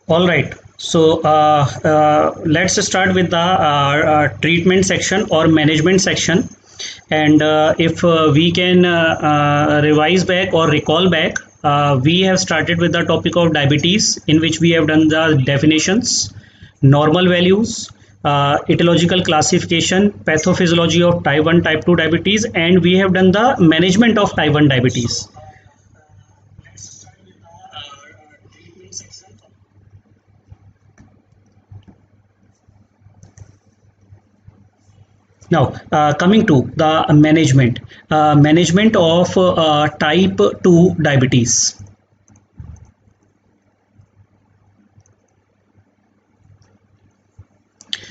All right. So let's start with the treatment section or management section. And if we can revise back or recall back, we have started with the topic of diabetes, in which we have done the definitions, normal values, etiological classification, pathophysiology of type 1, type 2 diabetes, and we have done the management of type 1 diabetes. Now, coming to the management of type 2 diabetes.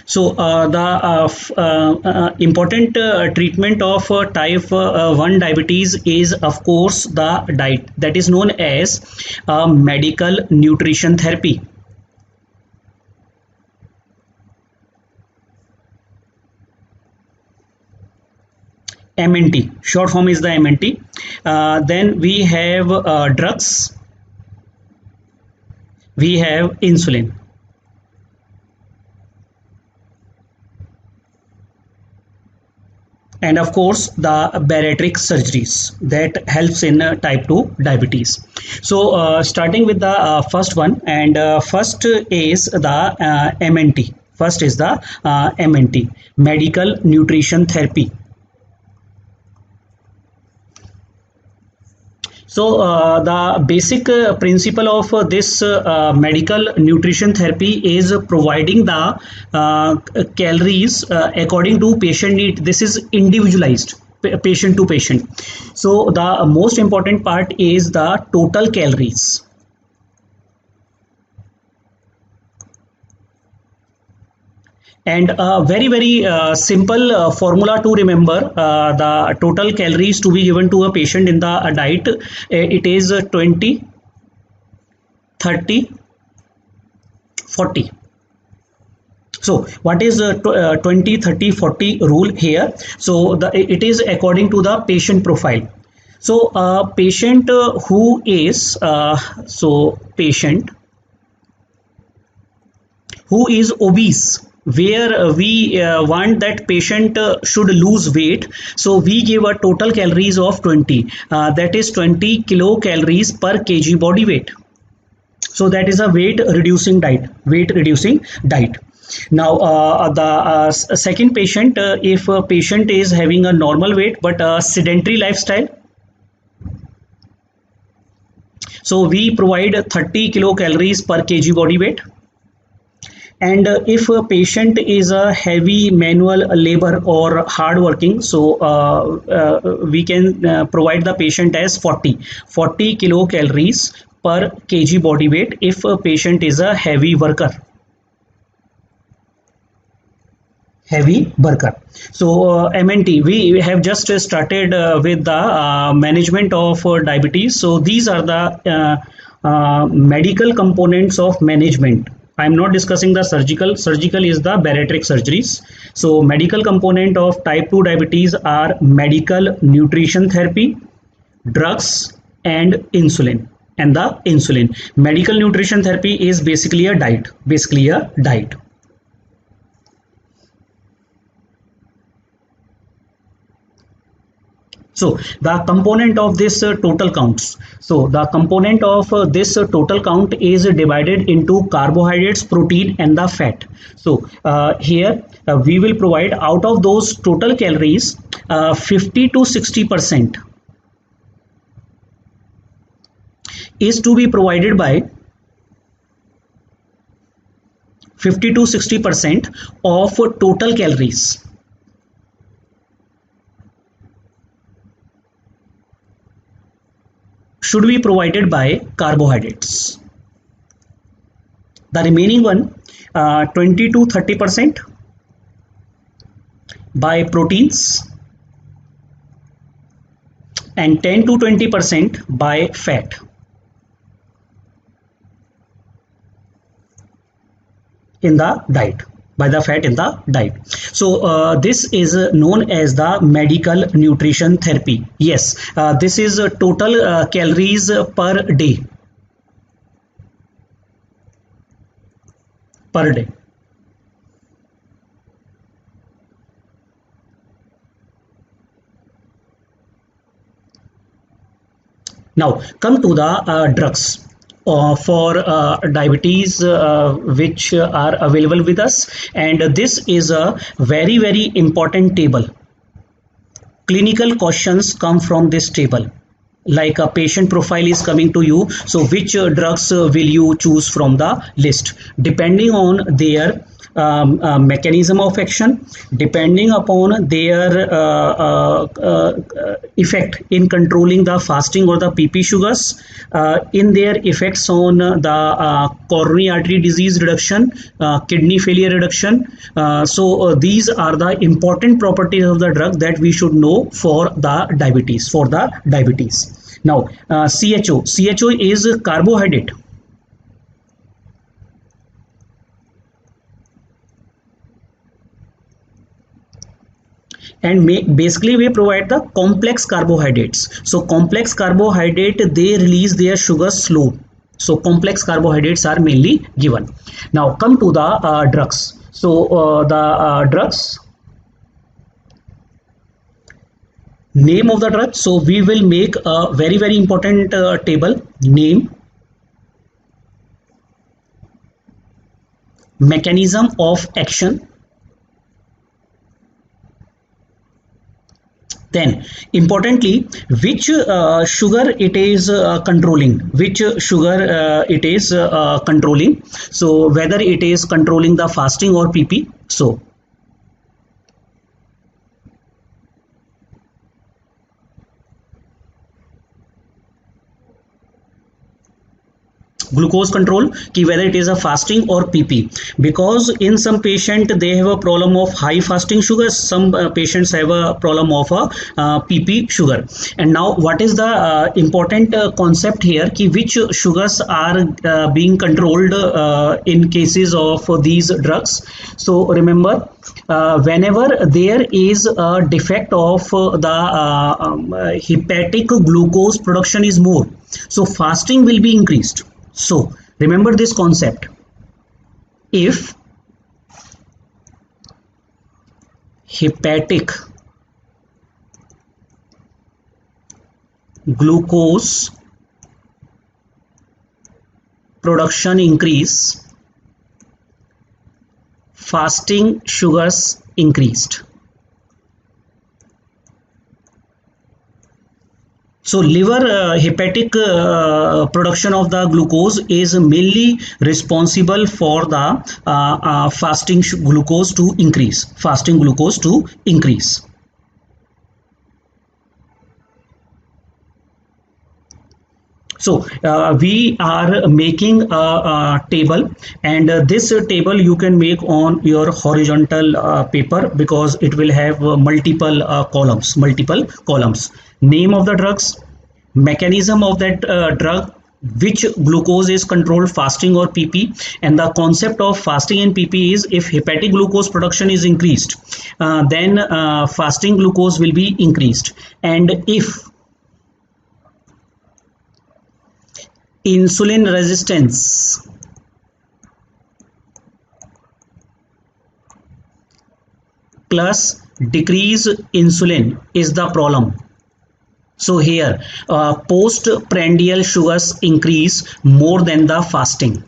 So, the important treatment of type 1 diabetes is, of course, the diet that is known as medical nutrition therapy. MNT, short form is the MNT. Then we have drugs, we have insulin. And of course the bariatric surgeries that helps in type 2 diabetes. So starting with the first one, and first is the MNT. First is the MNT, medical nutrition therapy. So the basic principle of this medical nutrition therapy is providing the calories according to patient need. This is individualized, patient to patient. So the most important part is the total calories. And a very simple formula to remember the total calories to be given to a patient in the diet. It is 20, 30, 40. So what is 20, 30, 40 rule here? So it is according to the patient profile. So patient who is patient who is obese, where we want that patient should lose weight, so we give a total calories of 20, that is 20 kilocalories per kg body weight. So that is a weight reducing diet. Now the second patient, if a patient is having a normal weight but a sedentary lifestyle, so we provide 30 kilocalories per kg body weight. And if a patient is a heavy manual labor or hard working, so we can provide the patient as 40 kilocalories per kg body weight if a patient is a heavy worker. So MNT, we have just started with the management of diabetes. So these are the medical components of management. I'm not discussing the surgical. Surgical is the bariatric surgeries. So medical component of type 2 diabetes are medical nutrition therapy, drugs, and insulin. And the insulin. Medical nutrition therapy is basically a diet. So the component of this total counts. So the component of this total count is divided into carbohydrates, protein, and the fat. So here we will provide out of those total calories 50 to 60% is to be provided by 50 to 60% of total calories should be provided by carbohydrates. The remaining one, 20 to 30% by proteins, and 10 to 20% by fat. In the diet, by the fat in the diet. So this is known as the medical nutrition therapy. Yes, this is total calories per day. per day. Now come to the drugs for diabetes which are available with us, and this is a very important table. Clinical questions come from this table, like a patient profile is coming to you, so which drugs will you choose from the list depending on their mechanism of action, depending upon their effect in controlling the fasting or the pp sugars, in their effects on the coronary artery disease reduction, kidney failure reduction. These are the important properties of the drug that we should know for the diabetes. Now CHO is carbohydrate. And basically we provide the complex carbohydrates. So complex carbohydrate, they release their sugar slow, so complex carbohydrates are mainly given. Now come to the drugs. So the drugs, name of the drug, so we will make a very important table: name, mechanism of action, then importantly which sugar it is controlling, controlling, so whether it is controlling the fasting or pp. So glucose control, ki whether it is a fasting or pp, because in some patient they have a problem of high fasting sugars, some patients have a problem of a pp sugar. And now what is the important concept here, ki which sugars are being controlled in cases of these drugs. So remember, whenever there is a defect of the hepatic glucose production is more, so fasting will be increased. So remember this concept: if hepatic glucose production increase, fasting sugars increased. So liver hepatic production of the glucose is mainly responsible for the fasting glucose to increase. So we are making a table, and this table you can make on your horizontal paper, because it will have multiple columns. Name of the drugs, mechanism of that drug, which glucose is controlled, fasting or pp. And the concept of fasting and pp is, if hepatic glucose production is increased, then fasting glucose will be increased. And if insulin resistance plus decrease insulin is the problem, so here postprandial sugars increase more than the fasting.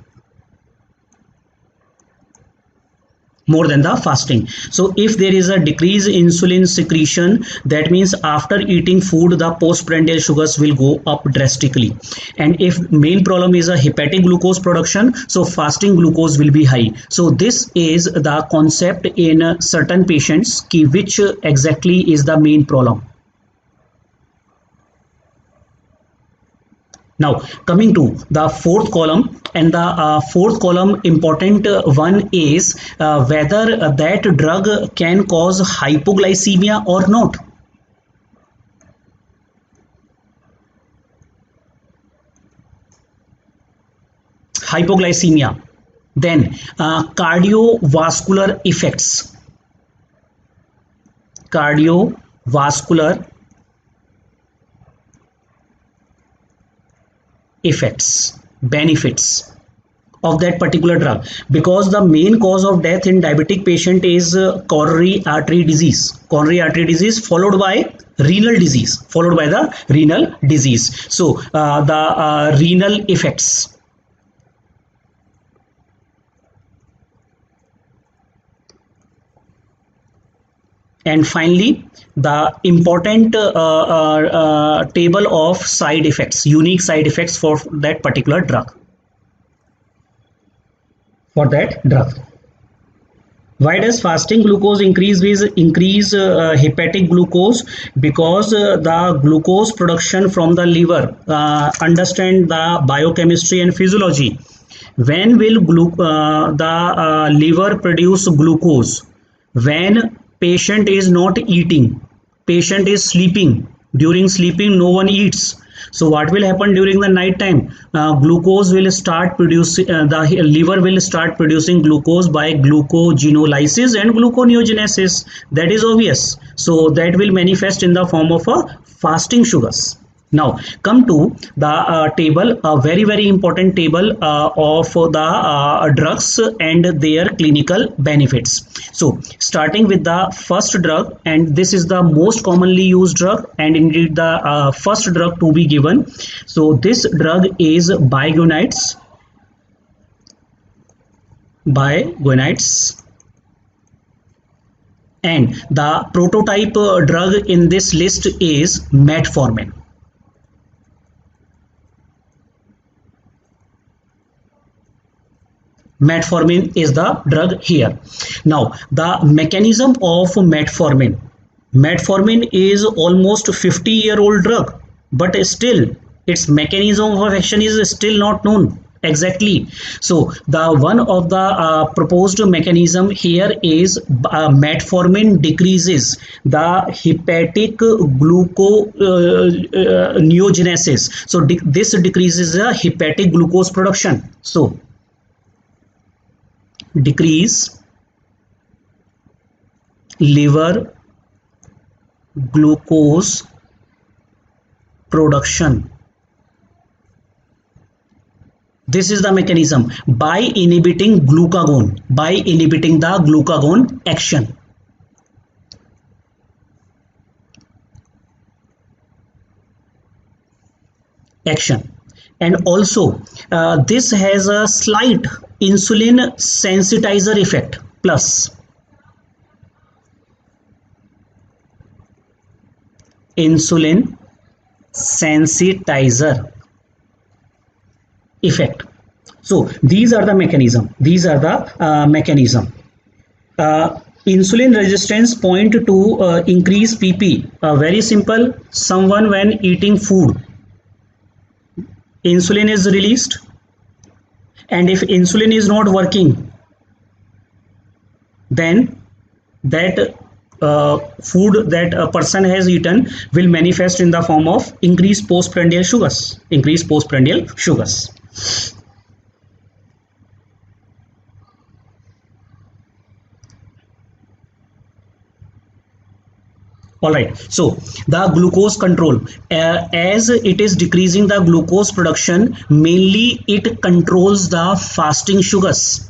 So if there is a decrease in insulin secretion, that means after eating food the postprandial sugars will go up drastically. And if main problem is a hepatic glucose production, so fasting glucose will be high. So this is the concept in certain patients, ki which exactly is the main problem. Now coming to the fourth column, and the fourth column important one is whether that drug can cause hypoglycemia or not. Hypoglycemia. Then cardiovascular effects. Benefits of that particular drug, because the main cause of death in diabetic patient is coronary artery disease followed by the renal disease. So the renal effects. And finally, the important table of side effects, unique side effects for that particular drug. Why does fasting glucose increase hepatic glucose? Because the glucose production from the liver, understand the biochemistry and physiology. When will the liver produce glucose? When patient is not eating, patient is sleeping. During sleeping no one eats. So what will happen during the night time? Glucose will start producing, the liver will start producing glucose by glucogenolysis and gluconeogenesis. That is obvious. So that will manifest in the form of a fasting sugars. Now come to the table, a very important table of the drugs and their clinical benefits. So starting with the first drug, and this is the most commonly used drug and indeed the first drug to be given. So this drug is Biguanides. And the prototype drug in this list is metformin. Metformin is the drug here. Now the mechanism of metformin. Metformin is almost 50-year-old drug, but still its mechanism of action is still not known exactly. So the one of the proposed mechanism here is metformin decreases the hepatic gluconeogenesis. So this decreases the hepatic glucose production. So decrease liver glucose production. This is the mechanism by inhibiting glucagon, by inhibiting the glucagon action. And also this has a slight insulin sensitizer effect plus insulin sensitizer effect. So these are the mechanism. Insulin resistance point to increase PP. Very simple. Someone when eating food, insulin is released, and if insulin is not working, then that food that a person has eaten will manifest in the form of increased postprandial sugars. Alright, so the glucose control, as it is decreasing the glucose production, mainly it controls the fasting sugars.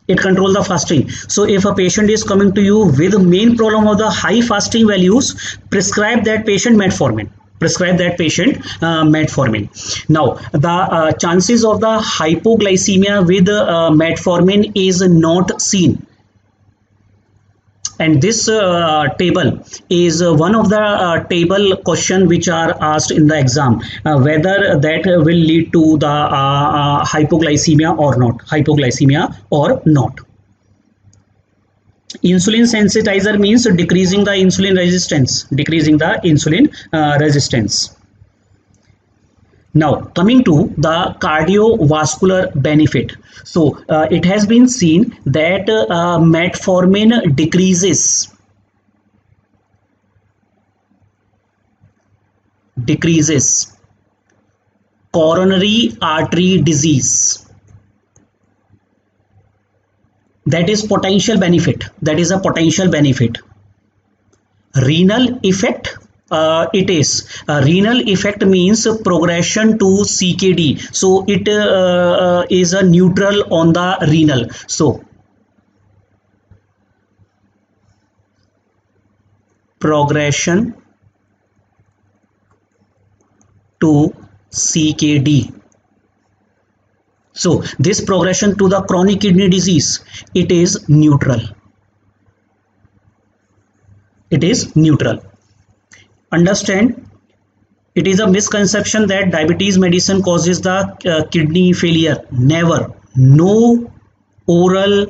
It controls the fasting. So if a patient is coming to you with the main problem of the high fasting values, prescribe that patient metformin. Now the chances of the hypoglycemia with metformin is not seen. And this table is one of the table question which are asked in the exam, whether that will lead to the hypoglycemia or not. Insulin sensitizer means decreasing the insulin resistance. Now coming to the cardiovascular benefit. So it has been seen that metformin decreases coronary artery disease. That is a potential benefit. Renal effect It is renal effect means progression to CKD. So it is a neutral on the renal. So progression to CKD. So this progression to the chronic kidney disease, it is neutral. It is neutral. Understand, it is a misconception that diabetes medicine causes the kidney failure. Never. No oral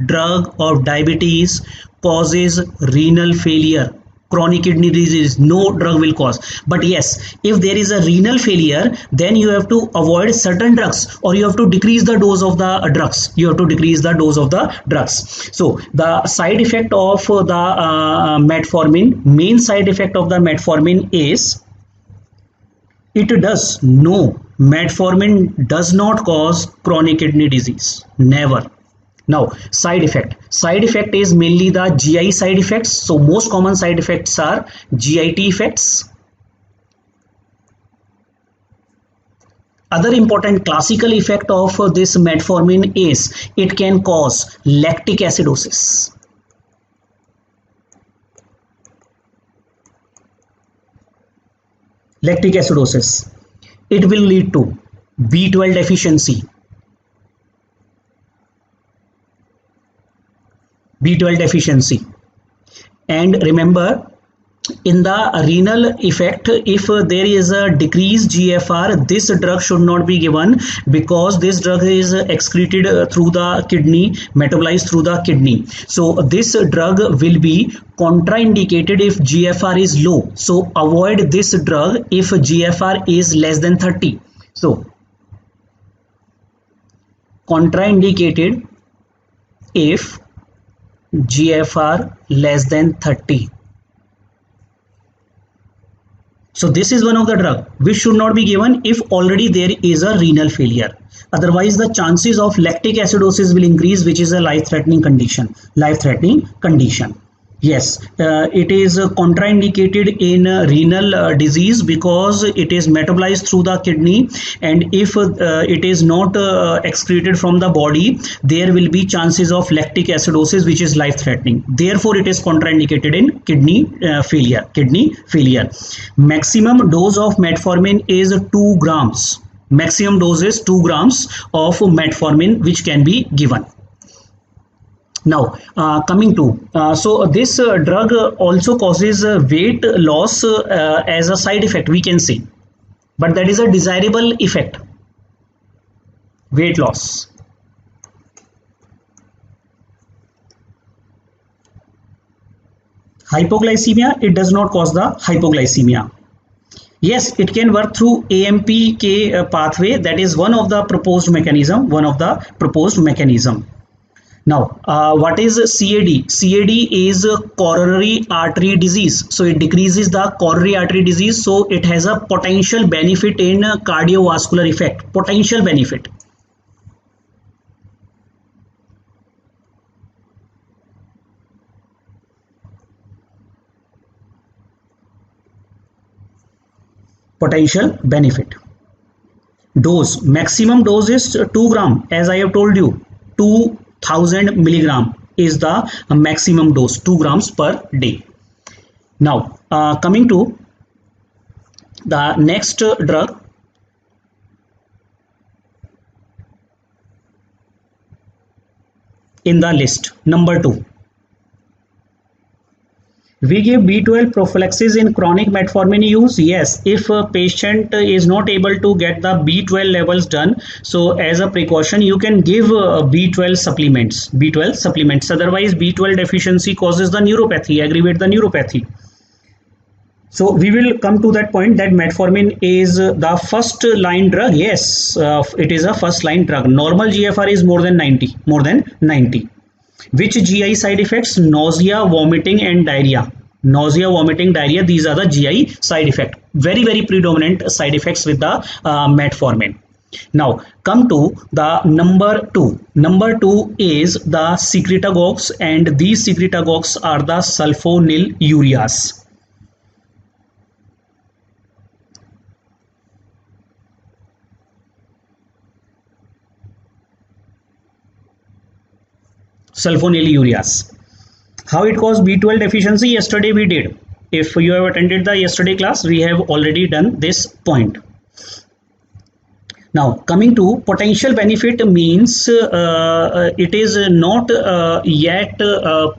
drug of diabetes causes renal failure, chronic kidney disease. No drug will cause. But yes, if there is a renal failure, then you have to avoid certain drugs, or you have to decrease the dose of the drugs. You have to decrease the dose of the drugs. So the side effect of the metformin, main side effect of the metformin is, it does no, metformin does not cause chronic kidney disease. Never. Now, side effect. Side effect is mainly the GI side effects. So most common side effects are GIT effects. Other important classical effect of this metformin is it can cause lactic acidosis. Lactic acidosis. It will lead to B12 deficiency. B12 deficiency. And remember, in the renal effect, if there is a decreased GFR, this drug should not be given, because this drug is excreted through the kidney, metabolized through the kidney. So this drug will be contraindicated if GFR is low. So avoid this drug if GFR is less than 30. So contraindicated if GFR less than 30. So this is one of the drug which should not be given if already there is a renal failure. Otherwise the chances of lactic acidosis will increase, which is a life-threatening condition. Life-threatening condition. Yes, it is contraindicated in renal disease because it is metabolized through the kidney, and if it is not excreted from the body, there will be chances of lactic acidosis, which is life-threatening. Therefore, it is contraindicated in kidney failure. Kidney failure. Maximum dose of metformin is 2 grams. Maximum dose is 2 grams of metformin which can be given. Now coming to so this drug also causes weight loss as a side effect, we can say, but that is a desirable effect. Weight loss. Hypoglycemia, it does not cause the hypoglycemia. Yes, it can work through AMPK pathway. That is one of the proposed mechanism. Now, what is CAD? CAD is coronary artery disease. So it decreases the coronary artery disease. So it has a potential benefit in cardiovascular effect. Potential benefit. Potential benefit. Dose. Maximum dose is 2 gram. As I have told you, 2000 milligram is the maximum dose, 2 grams per day. Now coming to the next drug, in the list, number 2. We give B12 prophylaxis in chronic metformin use. Yes, if a patient is not able to get the B12 levels done, so as a precaution you can give B12 supplements. Otherwise B12 deficiency causes the neuropathy, aggravate the neuropathy. So we will come to that point that metformin is the first line drug. Yes, it is a first line drug. Normal GFR is more than 90. Which GI side effects? Nausea, vomiting and diarrhea. Nausea, vomiting, diarrhea, these are the GI side effects. Very, very predominant side effects with the metformin. Now come to the number 2. Number 2 is the secretagogues, and these secretagogues are the sulfonylureas. sulfonylureas. How it causes B12 deficiency? Yesterday we did. If you have attended the yesterday class, we have already done this point. Now coming to potential benefit means it is not yet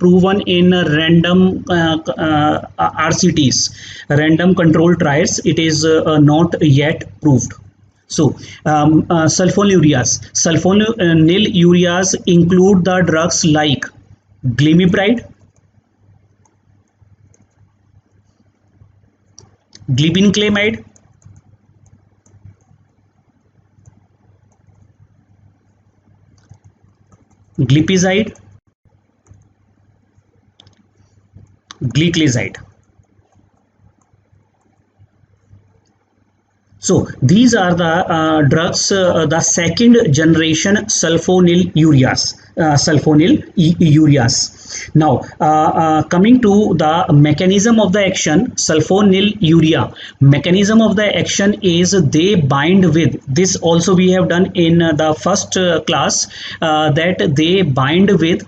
proven in random RCTs, random control trials. It is not yet proved. So sulfonylureas include the drugs like glimepiride, glibenclamide, glipizide, gliclazide. So these are the drugs, the second generation sulfonylureas. Now coming to the mechanism of the action, sulfonylurea mechanism of the action is they bind with, this also we have done in the first class, that they bind with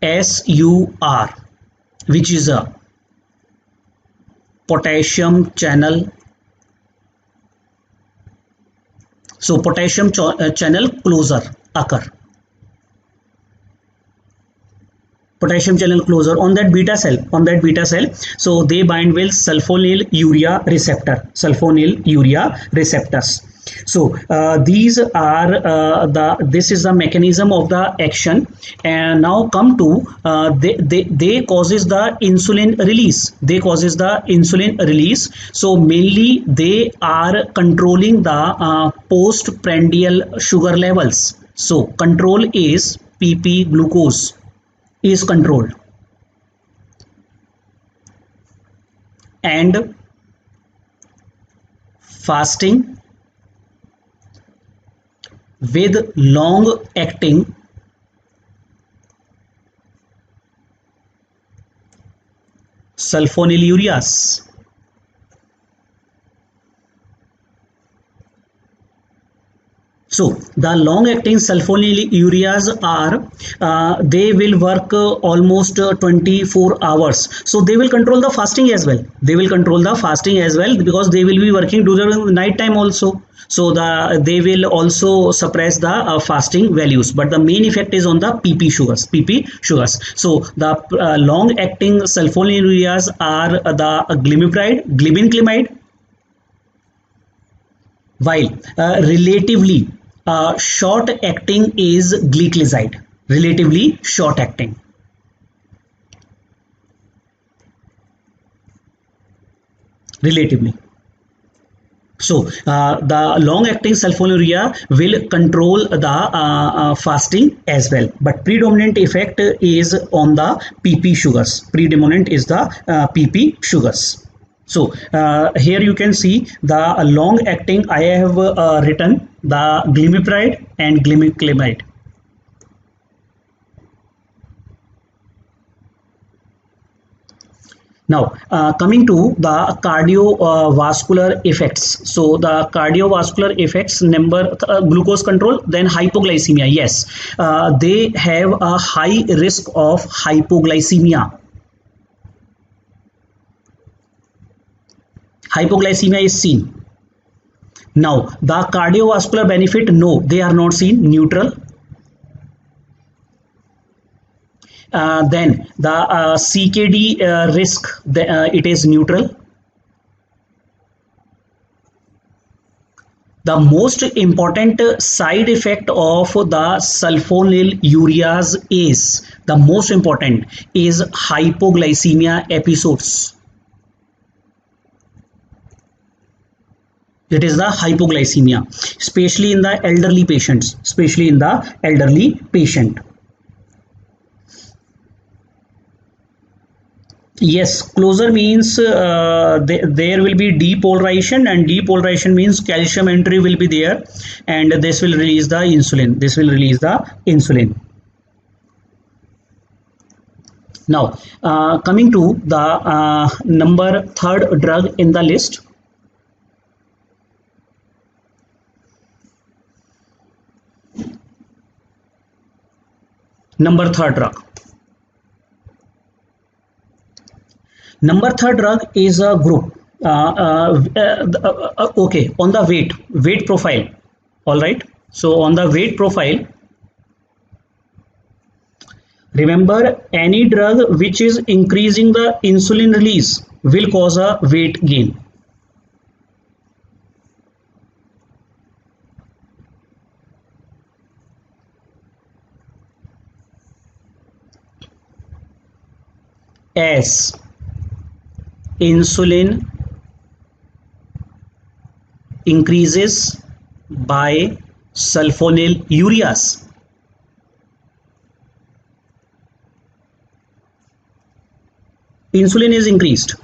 SUR, which is a potassium channel. So potassium channel closer occur. Potassium channel closer on that beta cell, so they bind with sulfonylurea receptors. So these are this is the mechanism of the action. And now come to they causes the insulin release. So mainly they are controlling the postprandial sugar levels. So control is PP glucose is controlled, and fasting with long acting sulfonylureas. So the long acting sulfonylureas are they will work almost 24 hours. So they will control the fasting as well. Because they will be working during the night time also. So they will also suppress the fasting values, but the main effect is on the PP sugars. So the long acting sulfonylureas are the glimepiride, glibenclamide, while relatively short acting is gliclazide. Relatively short acting. So the long acting sulfonylurea will control the fasting as well, but predominant effect is on the PP sugars. Predominant is the PP sugars. So here you can see the long acting. I have written the glimepiride and glibenclamide. Now coming to the cardiovascular effects. So the cardiovascular effects, number glucose control, then hypoglycemia. Yes, they have a high risk of hypoglycemia. Hypoglycemia is seen. Now the cardiovascular benefit, no, they are not seen, neutral. Then the CKD risk, it is neutral. The most important side effect of the sulfonylureas is hypoglycemia episodes. It is the hypoglycemia, especially in the elderly patients, Yes, closer means there will be depolarization, and depolarization means calcium entry will be there, and this will release the insulin. Now coming to the number third drug in the list. Number third drug. Number third drug is a group. Okay, on the weight profile. All right. So on the weight profile, remember any drug which is increasing the insulin release will cause a weight gain. As insulin increases by sulfonylureas, insulin is increased,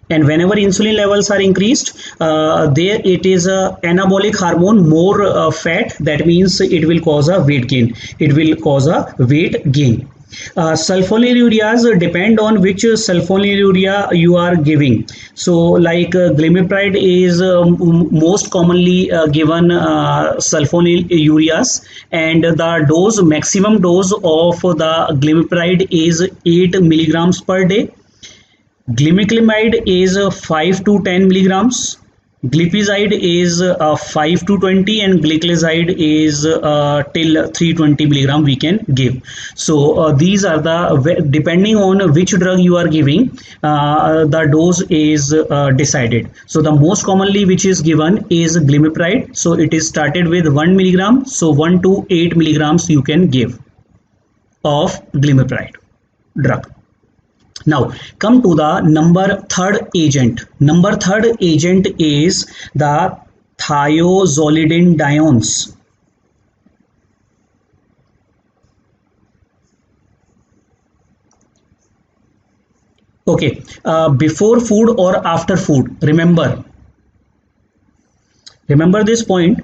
and whenever insulin levels are increased, there it is a anabolic hormone, more fat, that means it will cause a weight gain, it will cause a weight gain. Sulfonylureas depend on which sulfonylurea you are giving. So like glimepiride is most commonly given sulfonylureas, and the dose, maximum dose of the glimepiride is 8 milligrams per day. Glimepiride is 5 to 10 milligrams. Glipizide is 5 to 20, and gliclazide is till 320 milligram we can give. So these are the, depending on which drug you are giving, the dose is decided. So the most commonly which is given is glimepiride. So it is started with 1 milligram. So 1 to 8 milligrams you can give of glimepiride drug. Now come to the number third agent. Number third agent is the thiazolidinediones. Okay, before food or after food, remember this point.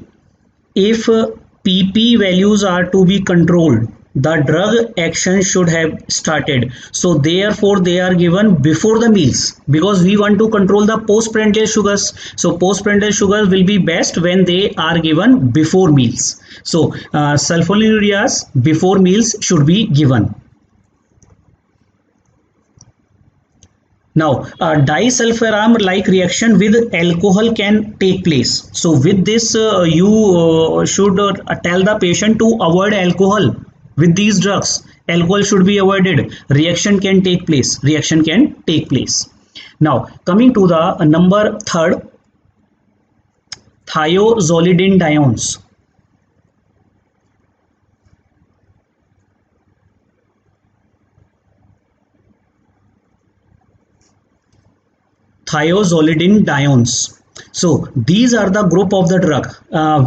If PP values are to be controlled, the drug action should have started. So therefore they are given before the meals, because we want to control the postprandial sugars. So postprandial sugars will be best when they are given before meals. So sulfonylureas before meals should be given. Now, disulfiram like reaction with alcohol can take place. So with this, you should tell the patient to avoid alcohol. With these drugs, alcohol should be avoided. Reaction can take place. Now, coming to the number third, thiazolidinediones. Thiazolidinediones. So these are the group of the drug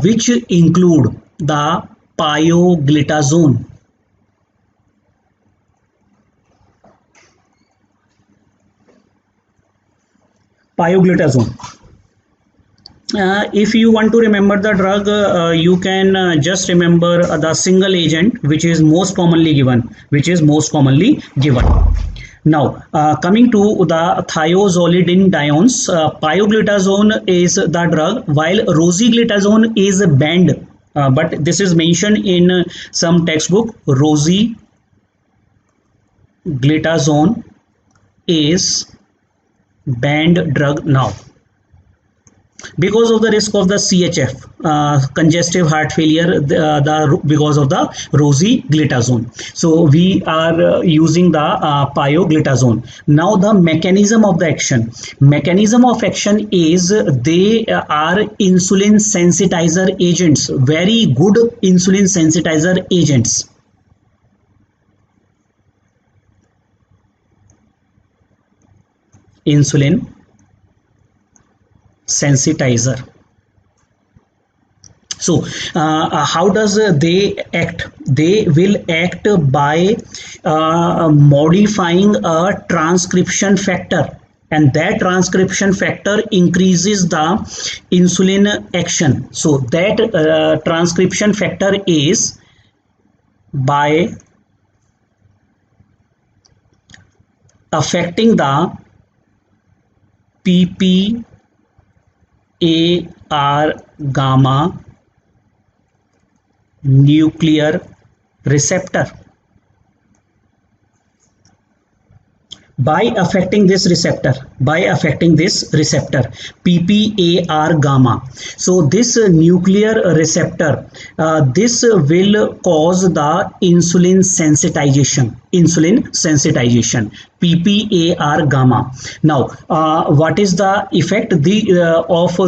which include the pioglitazone. Pioglitazone. If you want to remember the drug, you can just remember the single agent which is most commonly given. Now, coming to the thiazolidinediones, pioglitazone is the drug, while rosiglitazone is banned. But this is mentioned in some textbook. Rosiglitazone is banned drug now because of the risk of the CHF, congestive heart failure, because of the rosiglitazone. So we are using the pioglitazone. Now the mechanism of action is they are insulin sensitizer agents, very good insulin sensitizer agents. Insulin sensitizer. So how does they act? They will act by modifying a transcription factor, and that transcription factor increases the insulin action. So that transcription factor is by affecting the PPAR gamma nuclear receptor. by affecting this receptor, PPAR gamma. So this nuclear receptor, this will cause the insulin sensitization, PPAR gamma. Now what is the effect of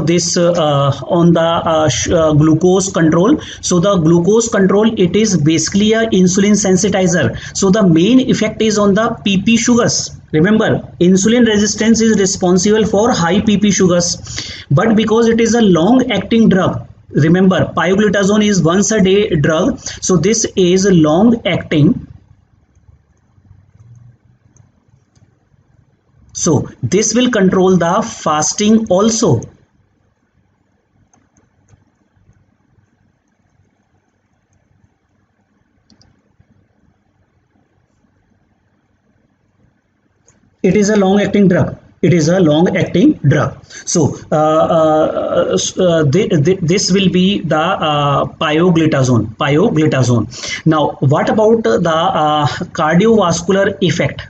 this on the glucose control? So the glucose control, it is basically a insulin sensitizer. So the main effect is on the PP sugars. Remember, insulin resistance is responsible for high PP sugars, but because it is a long acting drug, remember pioglitazone is once a day drug, so this is long acting. So this will control the fasting also. It is a long acting drug. This will be the pioglitazone. Now what about the cardiovascular effect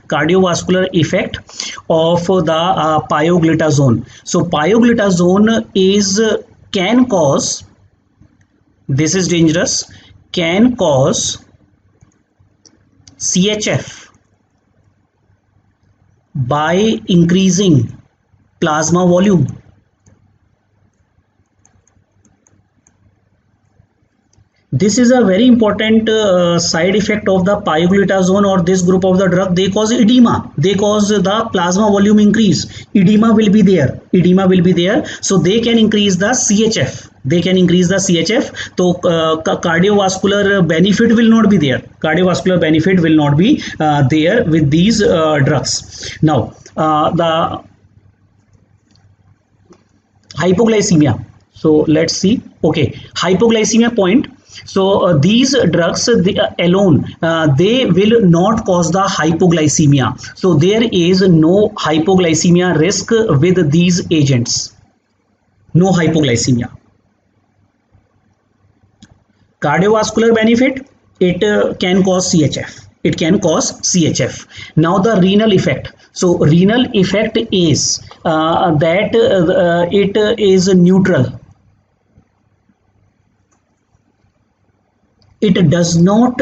of the pioglitazone? So pioglitazone can cause, this is dangerous, can cause CHF by increasing plasma volume. This is a very important side effect of the pioglitazone or this group of the drug. They cause edema, they cause the plasma volume increase. Edema will be there, so they can increase the CHF. So cardiovascular benefit will not be there. There with these drugs. Now the hypoglycemia. So let's see. Okay, hypoglycemia point. So these drugs alone, they will not cause the hypoglycemia. So there is no hypoglycemia risk with these agents. No hypoglycemia. Cardiovascular benefit, it can cause CHF. Now the renal effect. So renal effect is that it is neutral. It does not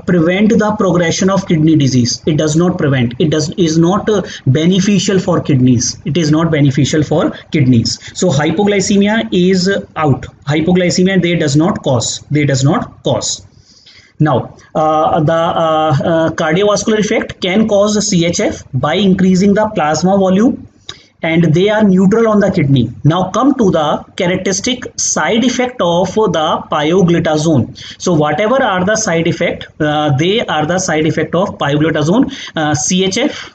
prevent the progression of kidney disease. It is not beneficial for kidneys. So hypoglycemia is out. Hypoglycemia they does not cause. Now the cardiovascular effect can cause CHF by increasing the plasma volume, and they are neutral on the kidney. Now come to the characteristic side effect of the pioglitazone. So whatever are the side effect, they are the side effect of pioglitazone. CHF,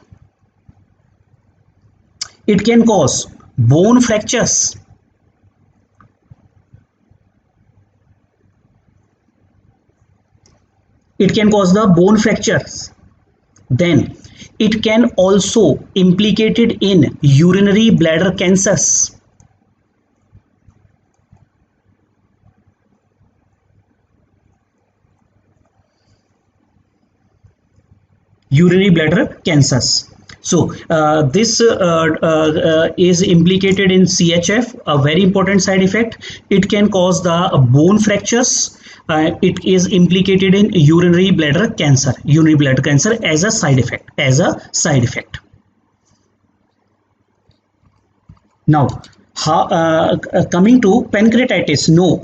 it can cause bone fractures. It can cause the bone fractures. Then it can also implicated in urinary bladder cancers. So this is implicated in CHF, a very important side effect. It can cause the bone fractures. It is implicated in urinary bladder cancer as a side effect. Now coming to pancreatitis, no,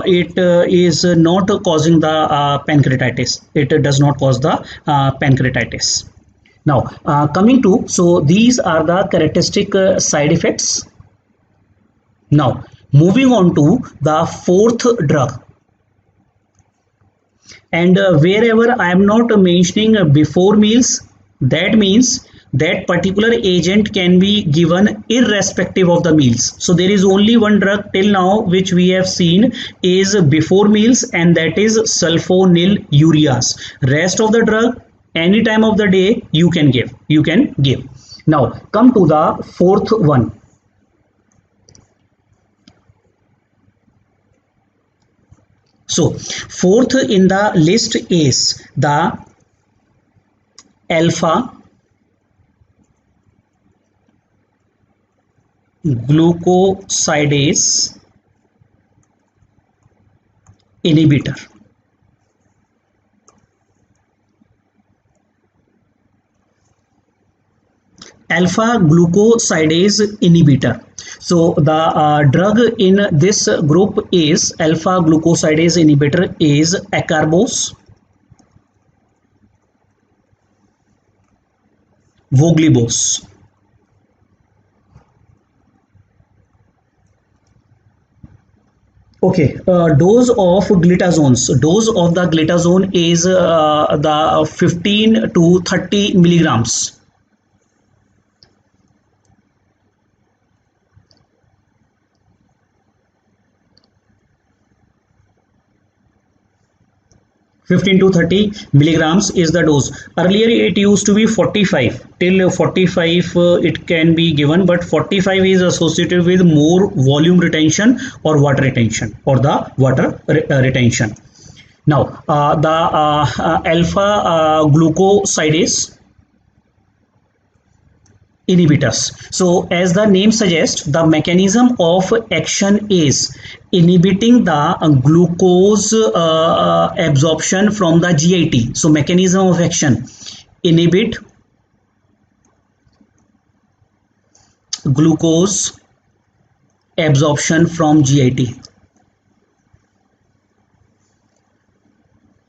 it is not causing the pancreatitis. It does not cause the pancreatitis. Now coming to, so these are the characteristic side effects. Now moving on to the fourth drug. And wherever I am not mentioning before meals, that means that particular agent can be given irrespective of the meals. So there is only one drug till now which we have seen is before meals, and that is sulfonylureas. Rest of the drug any time of the day you can give. Now come to the fourth one. So fourth in the list is the alpha glucosidase inhibitor. Alpha glucosidase inhibitor. So the drug in this group is alpha glucosidase inhibitor is acarbose, voglibose. Okay, dose of glitazones. Dose of the glitazone is the 15 to 30 milligrams. 15 to 30 milligrams is the dose. Earlier it used to be 45, till 45 it can be given, but 45 is associated with more volume retention or water retention, or the water retention. Now the alpha glucosidase inhibitors. So as the name suggests, the mechanism of action is inhibiting the glucose absorption from the GIT. So mechanism of action: inhibit glucose absorption from GIT,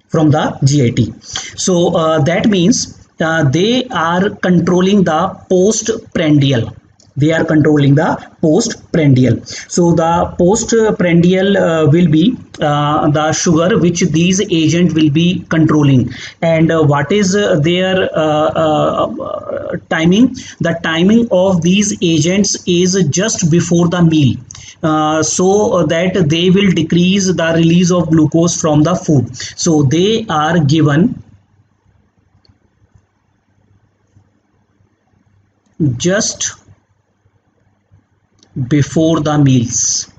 from the GIT. So that means they are controlling the postprandial. They are controlling the postprandial. So the postprandial will be the sugar which these agent will be controlling. And what is their timing? The timing of these agents is just before the meal, so that they will decrease the release of glucose from the food. So they are given just before the meals,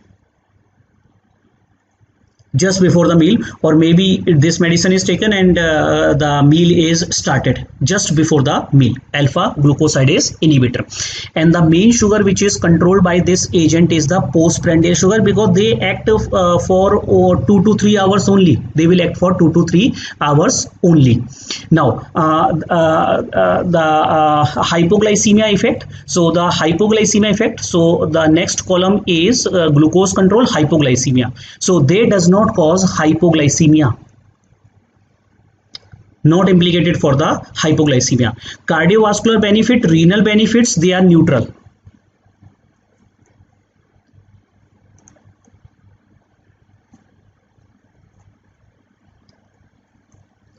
just before the meal, or maybe this medicine is taken and the meal is started just before the meal. Alpha glucosidase inhibitor. And the main sugar which is controlled by this agent is the postprandial sugar, because they act for 2 to 3 hours only. They will act for 2 to 3 hours only. Now the hypoglycemia effect. So the hypoglycemia effect, so the next column is glucose control, hypoglycemia. So they does not cause hypoglycemia, not implicated for the hypoglycemia. Cardiovascular benefit, renal benefits, they are neutral.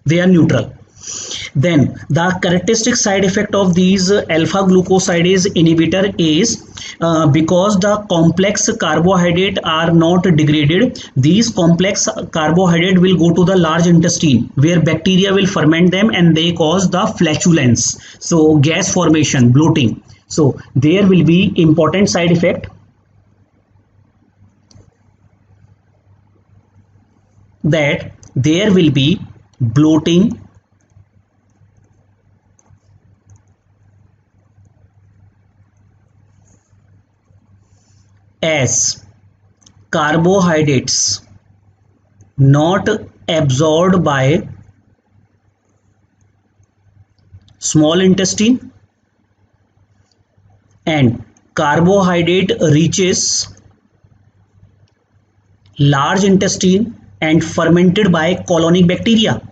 They are neutral. Then the characteristic side effect of these alpha glucosidase inhibitor is because the complex carbohydrate are not degraded, these complex carbohydrate will go to the large intestine where bacteria will ferment them and they cause the flatulence, so gas formation, bloating. So there will be important side effect, that there will be bloating, as carbohydrates not absorbed by small intestine and carbohydrate reaches large intestine and fermented by colonic bacteria.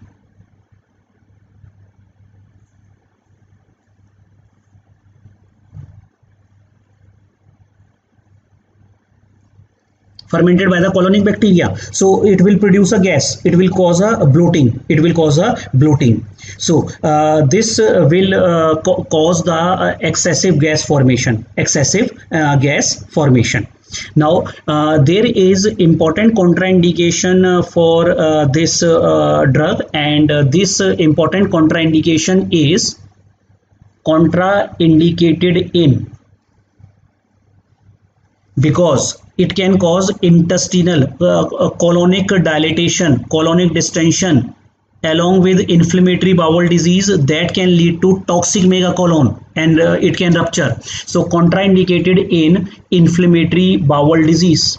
Fermented by the colonic bacteria, so it will produce a gas, it will cause a bloating, it will cause a bloating. So this will cause the excessive gas formation, Now there is important contraindication for this drug, and this important contraindication is contraindicated in because it can cause intestinal colonic dilatation, colonic distension, along with inflammatory bowel disease that can lead to toxic megacolon, and it can rupture. So contraindicated in inflammatory bowel disease.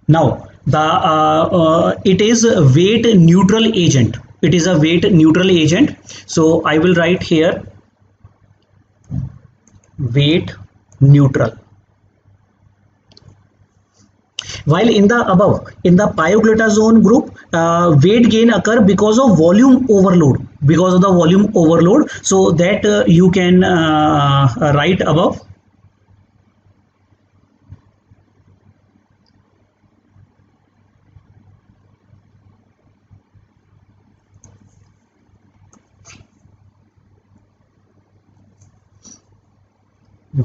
Now, the it is a weight neutral agent. It is a weight neutral agent. So I will write here weight neutral. While in the above, in the pioglitazone group, weight gain occur because of volume overload. Because of the volume overload, so that you can write above.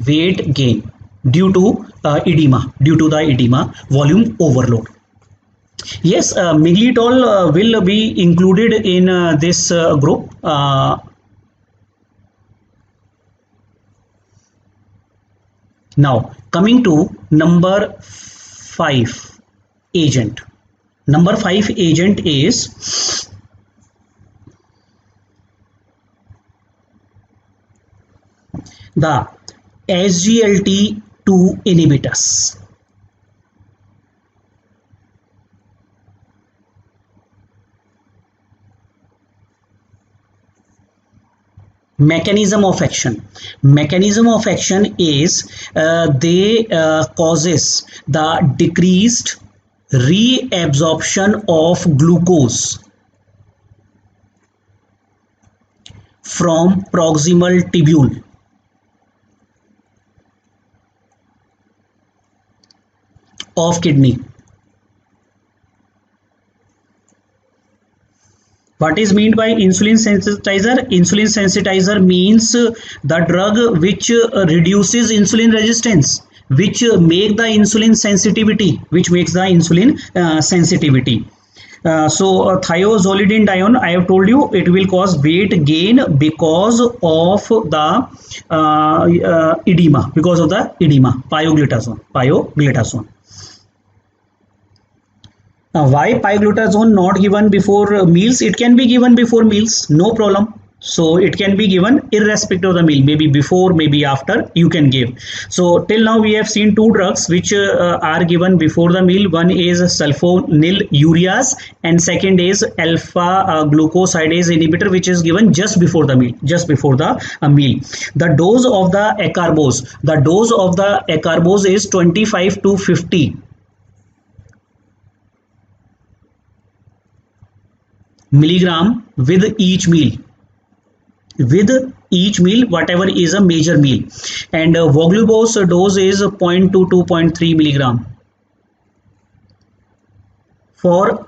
Weight gain due to due to the edema, volume overload. Yes, miglitol will be included in this group. Now coming to number 5 agent. Number 5 agent is the SGLT2 inhibitors. Mechanism of action is they causes the decreased reabsorption of glucose from proximal tubule of kidney. What is meant by insulin sensitizer? Insulin sensitizer means the drug which reduces insulin resistance, which make the insulin sensitivity, which makes the insulin sensitivity. So thiazolidinedione, I have told you, it will cause weight gain because of the edema, pioglitazone. Why pioglitazone not given before meals? It can be given before meals, no problem. So it can be given irrespective of the meal, maybe before, maybe after, you can give. So till now we have seen 2 drugs which are given before the meal. One is sulfonylureas and second is alpha glucosidase inhibitor, which is given just before the meal, meal. The dose of the acarbose is 25 to 50 milligram with each meal, whatever is a major meal, and voglibose dose is 0.2 to 0.3 milligram for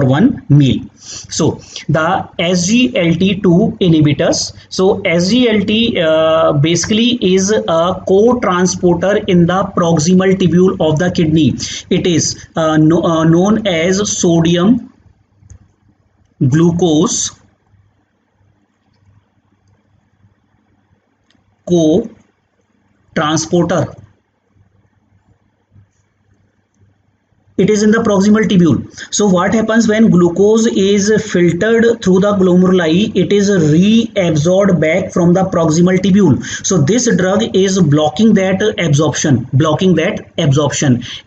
one meal. So the SGLT2 inhibitors. So SGLT basically is a co-transporter in the proximal tubule of the kidney. It is known as sodium glucose co-transporter. It is in the proximal tubule. So what happens when glucose is filtered through the glomeruli? It is reabsorbed back from the proximal tubule. So this drug is blocking that absorption.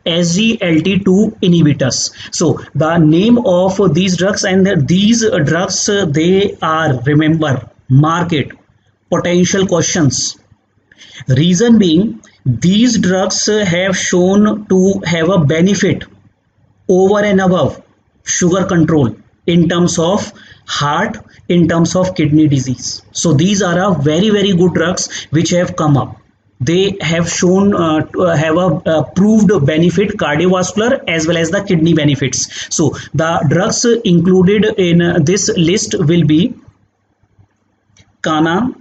SGLT2 inhibitors. So the name of these drugs, and these drugs they are, remember, mark it, potential questions. Reason being, these drugs have shown to have a benefit over and above sugar control in terms of heart, in terms of kidney disease. So these are a very good drugs which have come up. They have shown to have a proved benefit, cardiovascular as well as the kidney benefits. So the drugs included in this list will be Kana,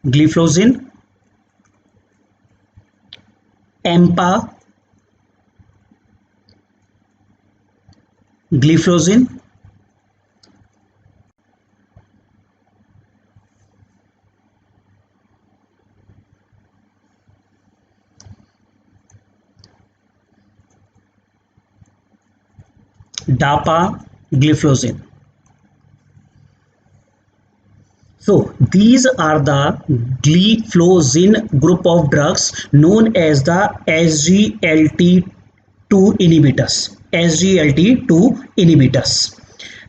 gliflozin, Empa, gliflozin, dapagliflozin. So these are the gliflozin group of drugs known as the SGLT2 inhibitors. SGLT2 inhibitors.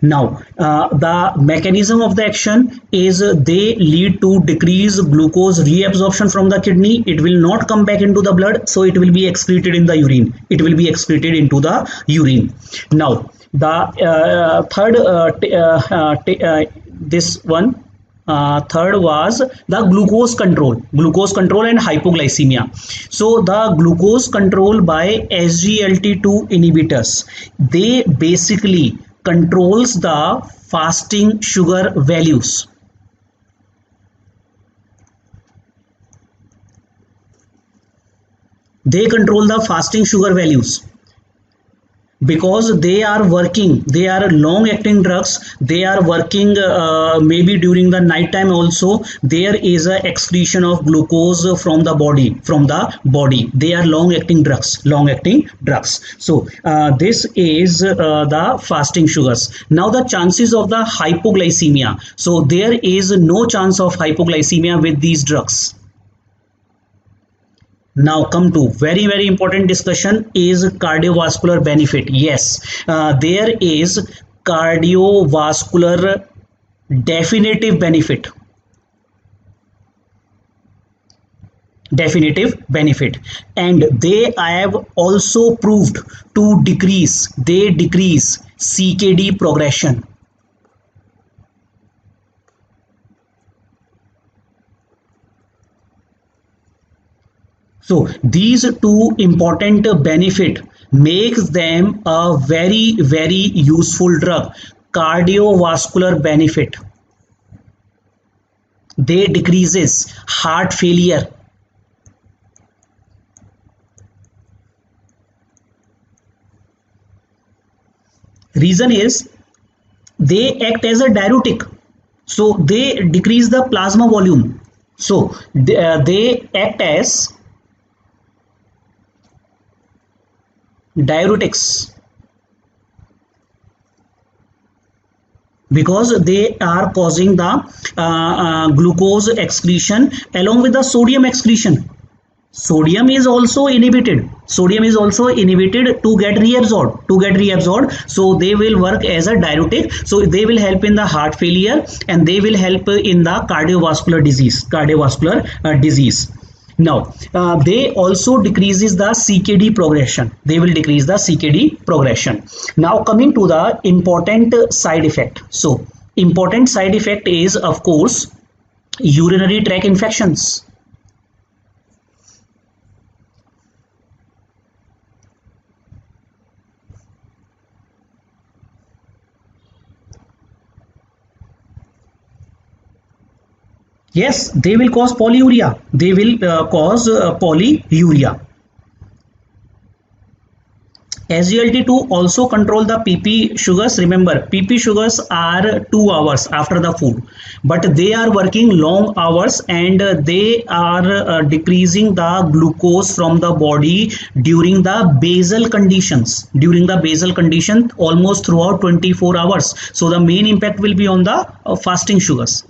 Now, the mechanism of the action is they lead to decrease glucose reabsorption from the kidney. It will not come back into the blood, so it will be excreted in the urine. It will be excreted into the urine. Now, the third, this one. Third was the glucose control and hypoglycemia. So the glucose control by SGLT2 inhibitors, they basically controls the fasting sugar values. They control the fasting sugar values because they are working, they are long acting drugs, they are working maybe during the night time also. There is a excretion of glucose from the body, they are long acting drugs. So this is the fasting sugars. Now the chances of the hypoglycemia, so there is no chance of hypoglycemia with these drugs. Now come to very important discussion is cardiovascular benefit. Yes, there is cardiovascular definitive benefit, and they have also proved to decrease CKD progression. So these two important benefit makes them a very useful drug. Cardiovascular benefit, they decreases heart failure. Reason is they act as a diuretic, so they decrease the plasma volume. So they act as diuretics because they are causing the glucose excretion along with the sodium excretion. Sodium is also inhibited to get reabsorbed, so they will work as a diuretic, so they will help in the heart failure and they will help in the cardiovascular disease. Now, they also decreases the CKD progression. They will decrease the CKD progression. Now, coming to the important side effect. So, important side effect is, of course, urinary tract infections. Yes, they will cause polyuria. SGLT2 also control the PP sugars. Remember, PP sugars are 2 hours after the food, but they are working long hours and they are decreasing the glucose from the body during the basal conditions. Almost throughout 24 hours. So the main impact will be on the fasting sugars.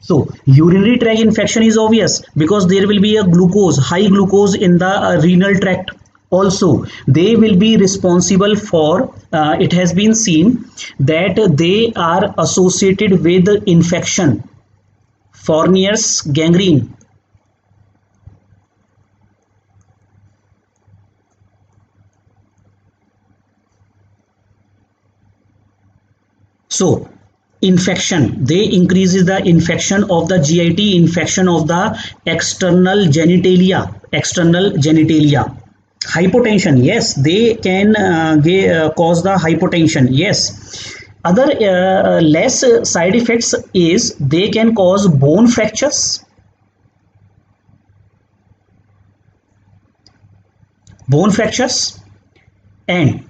So urinary tract infection is obvious because there will be a high glucose in the renal tract. Also, they will be responsible for, it has been seen that they are associated with infection, Fournier's gangrene. So, infection, they increases the infection of the GIT, infection of the external genitalia. Hypotension, yes, they can cause the hypotension. Yes, other less side effects is they can cause bone fractures, and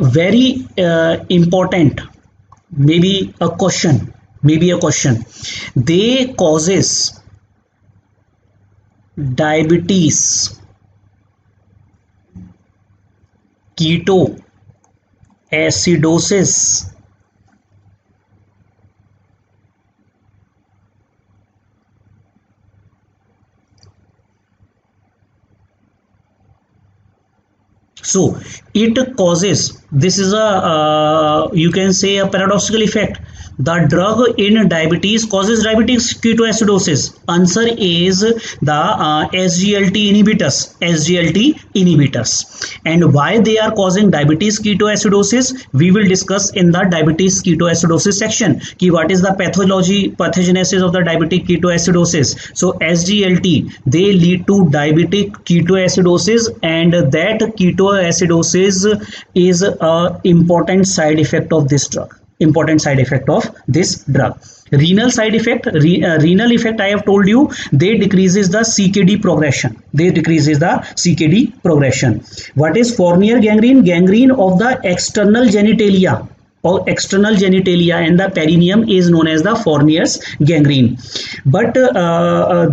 very important, maybe a question, they causes diabetes, acidosis. So it causes, this is a you can say a paradoxical effect. The drug in diabetes causes diabetic ketoacidosis. Answer is the SGLT inhibitors. SGLT inhibitors. And why they are causing diabetes ketoacidosis, we will discuss in the diabetes ketoacidosis section. Ki what is the pathology, pathogenesis of the diabetic ketoacidosis. So SGLT, they lead to diabetic ketoacidosis, and that ketoacidosis is a important side effect of this drug. Important side effect of this drug. Renal side effect, renal effect, I have told you, they decreases the CKD progression. They decreases the CKD progression. What is Fournier gangrene? Gangrene of the external genitalia or external genitalia and the perineum is known as the Fournier's gangrene. But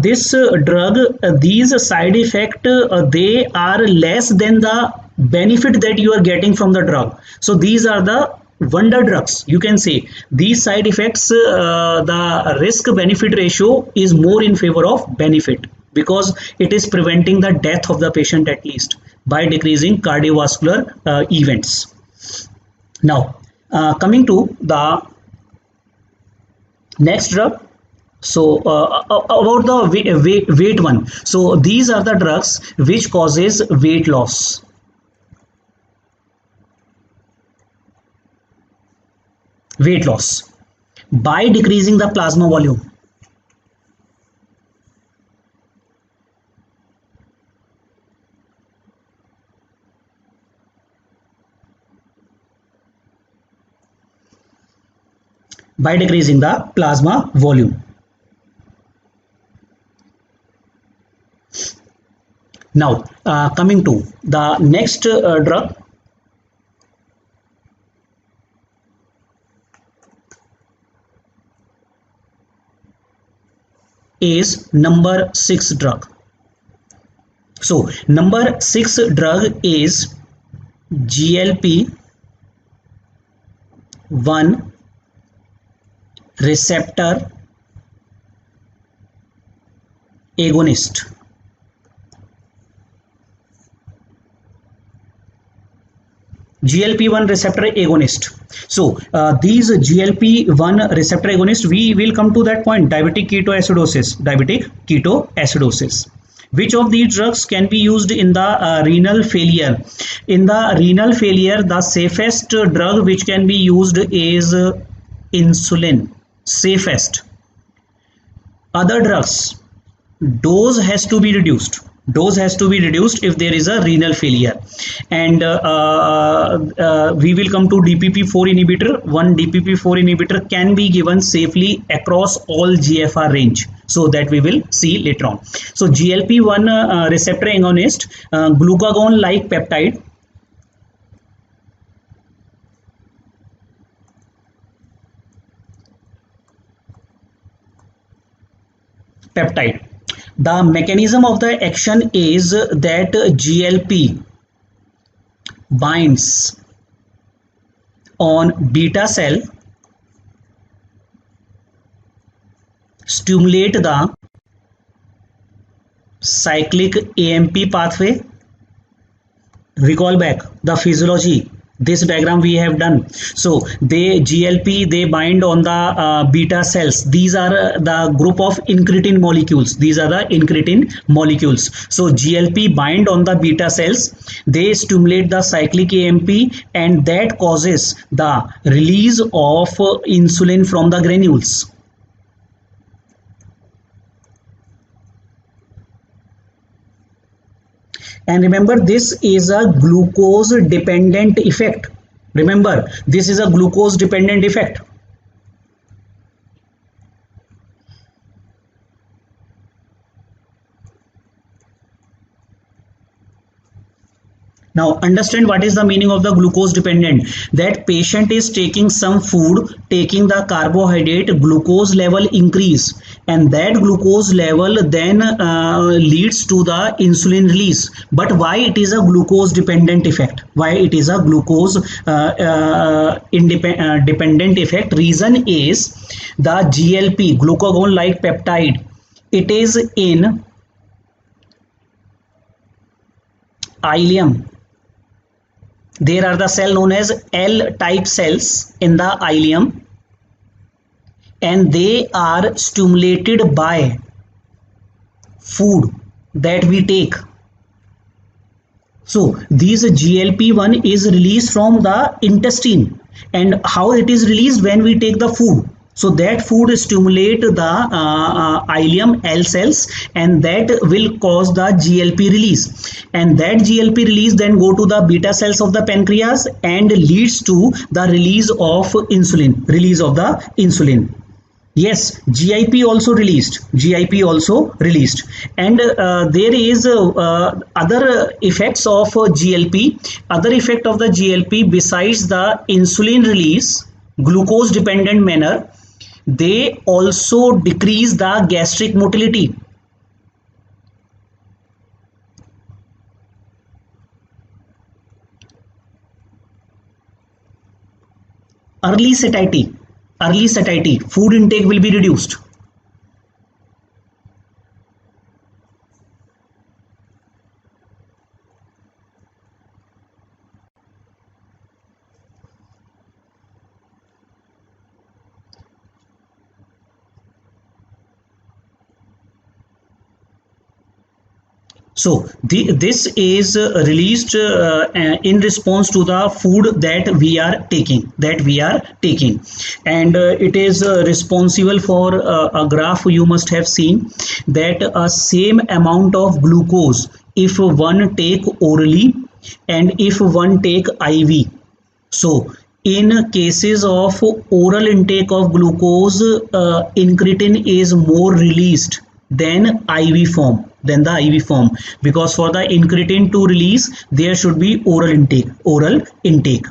this drug, these side effect, they are less than the benefit that you are getting from the drug. So these are the wonder drugs, you can say. These side effects, the risk benefit ratio is more in favor of benefit, because it is preventing the death of the patient at least by decreasing cardiovascular events. Now coming to the next drug. So about the weight one. So these are the drugs which causes weight loss. Weight loss by decreasing the plasma volume. By decreasing the plasma volume. Now coming to the next drug. Is number 6 drug. So number 6 drug is GLP-1 receptor agonist. GLP-1 receptor agonist. So these GLP-1 receptor agonist, we will come to that point. Diabetic ketoacidosis. Diabetic ketoacidosis. Which of these drugs can be used in the renal failure? In the renal failure, the safest drug which can be used is insulin. Safest. Other drugs, dose has to be reduced. Dose has to be reduced if there is a renal failure. And we will come to DPP-4 inhibitor. One DPP-4 inhibitor can be given safely across all GFR range. So that we will see later on. So GLP-1 receptor agonist, glucagon like peptide. Peptide. The mechanism of the action is that GLP binds on beta cell, stimulate the cyclic AMP pathway. Recall back the physiology. This diagram we have done. So GLP, they bind on the beta cells. These are the group of incretin molecules. These are the incretin molecules. So GLP bind on the beta cells, they stimulate the cyclic AMP, and that causes the release of insulin from the granules. And remember, this is a glucose dependent effect. Remember, this is a glucose dependent effect. Now understand what is the meaning of the glucose dependent. That patient is taking some food, taking the carbohydrate, glucose level increase, and that glucose level then leads to the insulin release. But why it is a glucose dependent effect? Why it is a glucose dependent effect? Reason is the GLP, glucagon like peptide, it is in ileum. There are the cell known as L-type cells in the ileum, and they are stimulated by food that we take. So these GLP-1 is released from the intestine, and how it is released? When we take the food. So that food stimulate the ileum L cells, and that will cause the GLP release, and that GLP release then go to the beta cells of the pancreas and leads to the release of insulin. Yes, GIP also released, and there is other effects of GLP. Other effect of the GLP besides the insulin release, glucose dependent manner, they also decrease the gastric motility. Early satiety, food intake will be reduced. So this is released in response to the food that we are taking, and it is responsible for a graph you must have seen, that a same amount of glucose if one take orally and if one take IV. So in cases of oral intake of glucose, incretin is more released than IV form, because for the incretin to release there should be oral intake.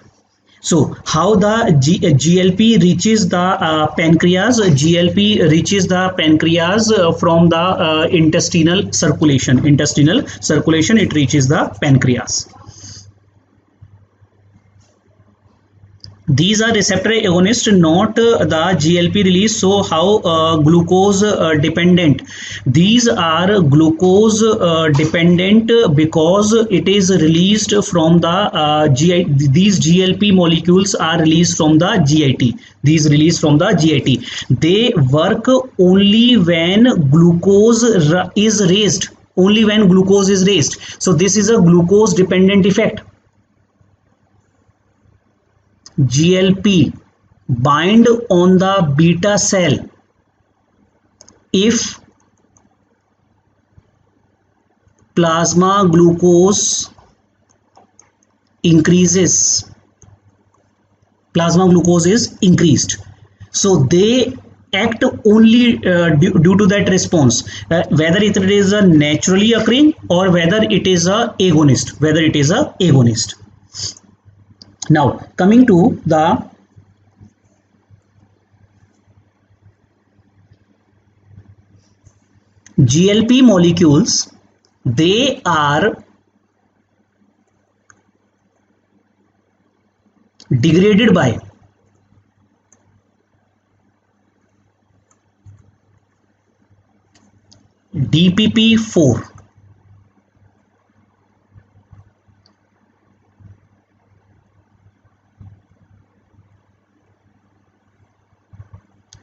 So how the GLP reaches the pancreas? GLP reaches the pancreas from the intestinal circulation. It reaches the pancreas. These are receptor agonists, not the GLP release. So how glucose dependent? These are glucose dependent because it is released from the these GLP molecules are released from the GIT. They work only when glucose is raised. So this is a glucose dependent effect. GLP bind on the beta cell if plasma glucose increases. Plasma glucose is increased, so they act only due to that response, whether it is a naturally occurring or whether it is a agonist. Now coming to the GLP molecules, they are degraded by DPP4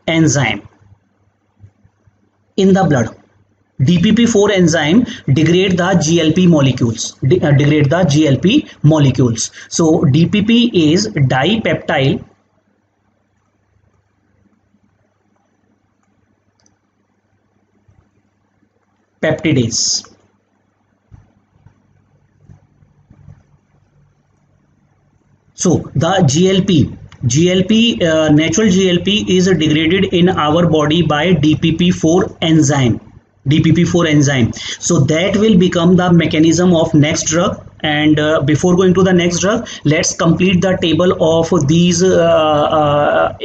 enzyme in the blood. DPP4 enzyme degrade the GLP molecules. So DPP is dipeptyl peptidase. So the natural GLP is degraded in our body by DPP4 enzyme. So that will become the mechanism of next drug, And before going to the next drug, let's complete the table of these agonist,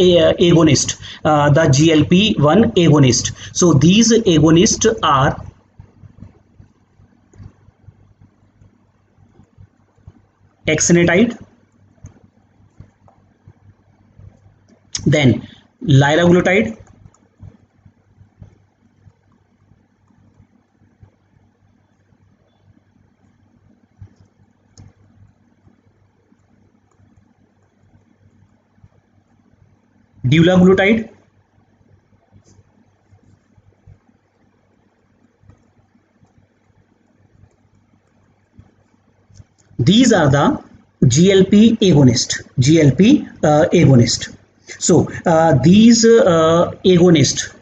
the GLP-1 agonist. So these agonists are exenatide, then liraglutide, dulaglutide, these are the GLP agonist. So these agonists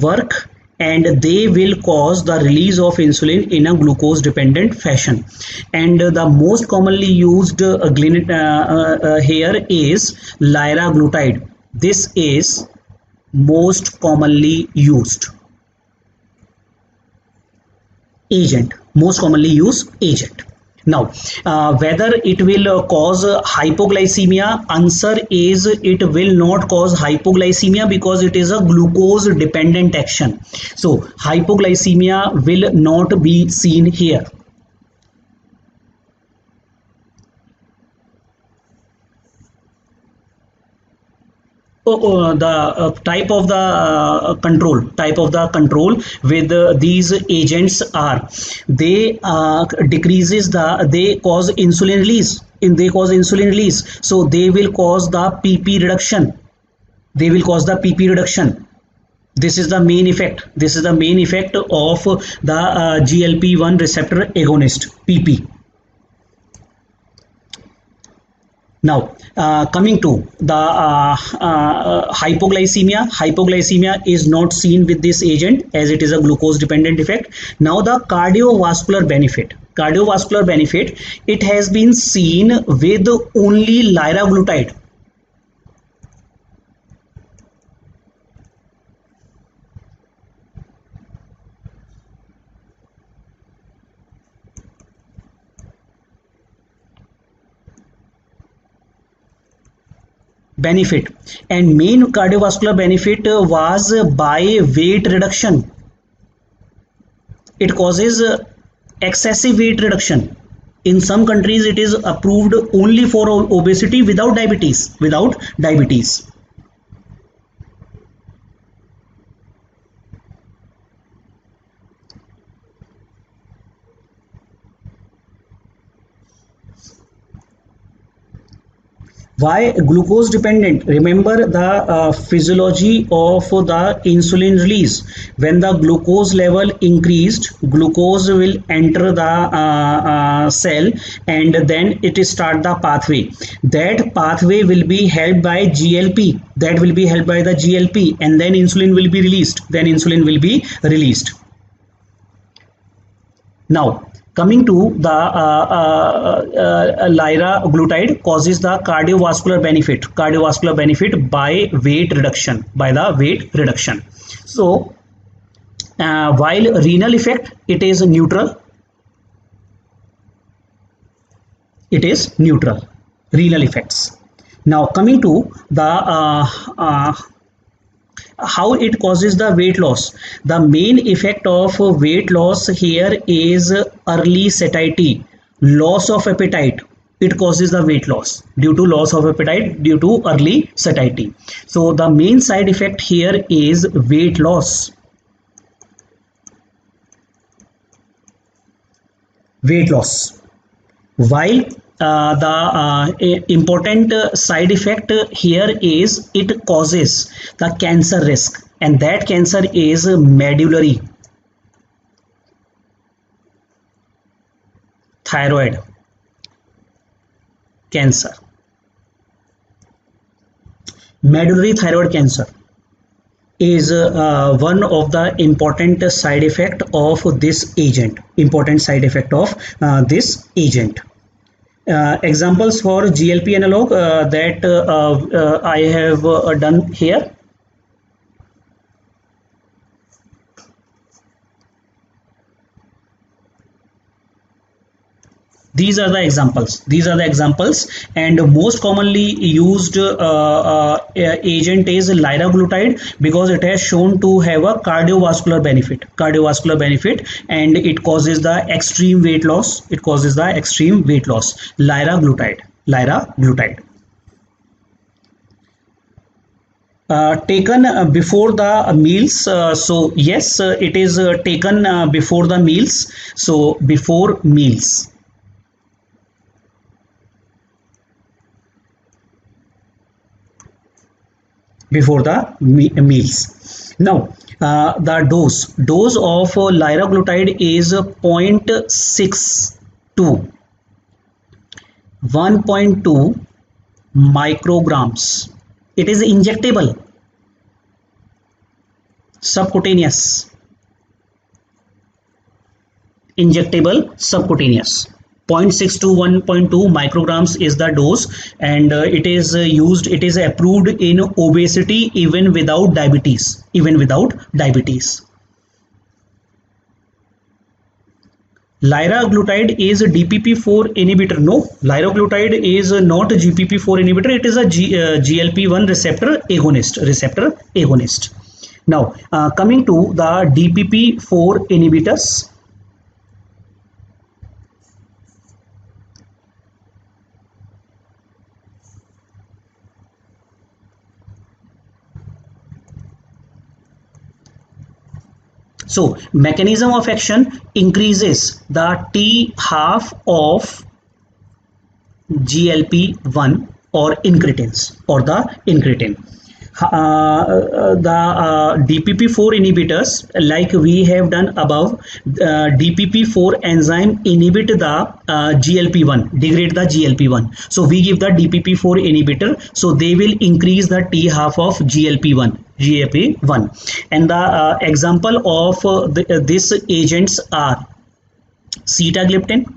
work and they will cause the release of insulin in a glucose dependent fashion. And the most commonly used here is liraglutide. This is most commonly used agent, most commonly used agent. Now, whether it will cause hypoglycemia, answer is it will not cause hypoglycemia because it is a glucose dependent action. So hypoglycemia will not be seen here. The type of the control with these agents are, they decreases the, they cause insulin release, so they will cause the pp reduction, this is the main effect, of the GLP-1 receptor agonist, pp. Now, coming to the hypoglycemia is not seen with this agent as it is a glucose dependent effect. Now, the cardiovascular benefit, it has been seen with only liraglutide. Benefit, and main cardiovascular benefit was by weight reduction. It causes excessive weight reduction. In some countries it is approved only for obesity without diabetes, Why glucose dependent? Remember the physiology of the insulin release. When the glucose level increased, glucose will enter the cell and then it start the pathway. That pathway will be helped by GLP. And then insulin will be released. Now, coming to the liraglutide causes the cardiovascular benefit by weight reduction, So, while renal effect, it is neutral. Renal effects. Now, coming to the how it causes the weight loss. The main effect of weight loss here is early satiety, loss of appetite. It causes the weight loss due to loss of appetite due to early satiety. So the main side effect here is weight loss. While the important side effect here is it causes the cancer risk, and that cancer is medullary thyroid cancer. Medullary thyroid cancer is one of the important side effect of this agent. Examples for GLP analog that I have done here. These are the examples. These are the examples, and most commonly used agent is liraglutide, because it has shown to have a cardiovascular benefit. Cardiovascular benefit, and it causes the extreme weight loss. It causes the extreme weight loss. Liraglutide. Liraglutide. Taken before the meals. So yes, it is taken before the meals. So before meals. Before the meals. Now the dose of liraglutide is 0.6 to 1.2 micrograms. It is injectable, subcutaneous, injectable, subcutaneous. 0.6 to 1.2 micrograms is the dose, and it is used, it is approved in obesity, even without diabetes. Liraglutide is a DPP4 inhibitor. No, liraglutide is not a GPP4 inhibitor. It is a GLP-1 receptor agonist. Now, coming to the DPP4 inhibitors. So mechanism of action increases the T half of GLP-1 or incretins, or the incretin. The DPP4 inhibitors, like we have done above, DPP4 enzyme inhibit the GLP-1, degrade the GLP-1. So we give the DPP4 inhibitor, so they will increase the T half of GLP-1. And the example of these agents are sitagliptin,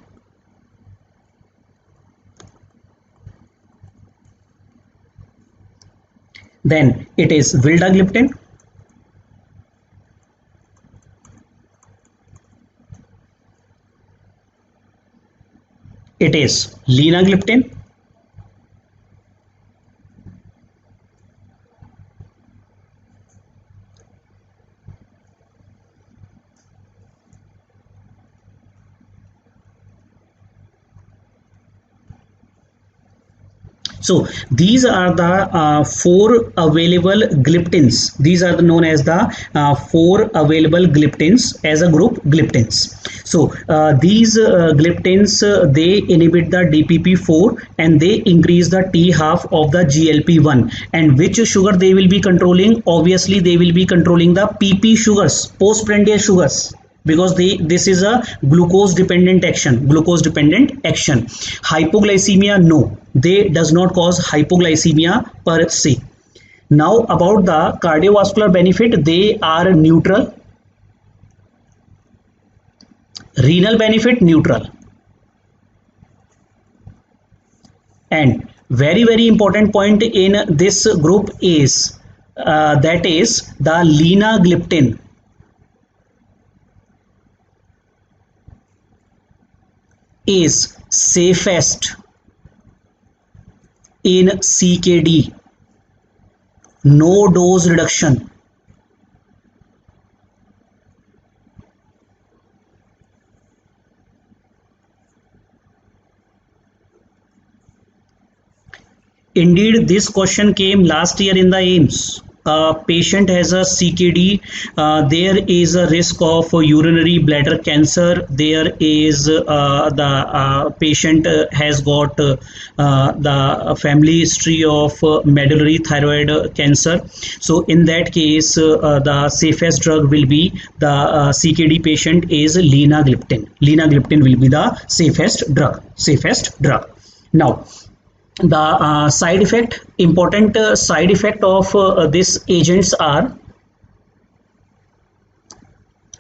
then it is vildagliptin, it is linagliptin, so these are the four available gliptins. These are known as the four available gliptins, as a group gliptins. So these gliptins, they inhibit the DPP4 and they increase the T half of the GLP-1. And which sugar they will be controlling? Obviously they will be controlling the PP sugars, postprandial sugars, because this is a glucose dependent action. Hypoglycemia, no, they does not cause hypoglycemia per se. Now about the cardiovascular benefit, they are neutral. Renal benefit, neutral. And very important point in this group is that is the linagliptin is safest in CKD, no dose reduction. Indeed, this question came last year in the AIIMS. Patient has a CKD, there is a risk of urinary bladder cancer, there is the patient has got the family history of medullary thyroid cancer. So in that case, the safest drug will be the CKD patient is linagliptin. Linagliptin will be the safest drug. Now, the side effect, important side effect of these agents are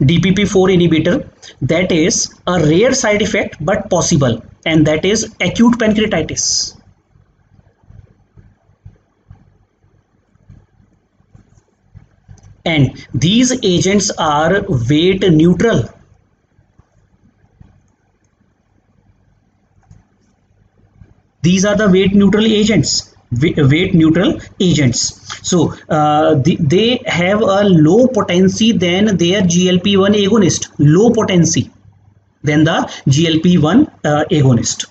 DPP4 inhibitor, that is a rare side effect but possible, and that is acute pancreatitis. And these agents are weight neutral. these are the weight neutral agents. Weight neutral agents. So they have a low potency than their GLP-1 agonist. Low potency than the GLP-1 agonist.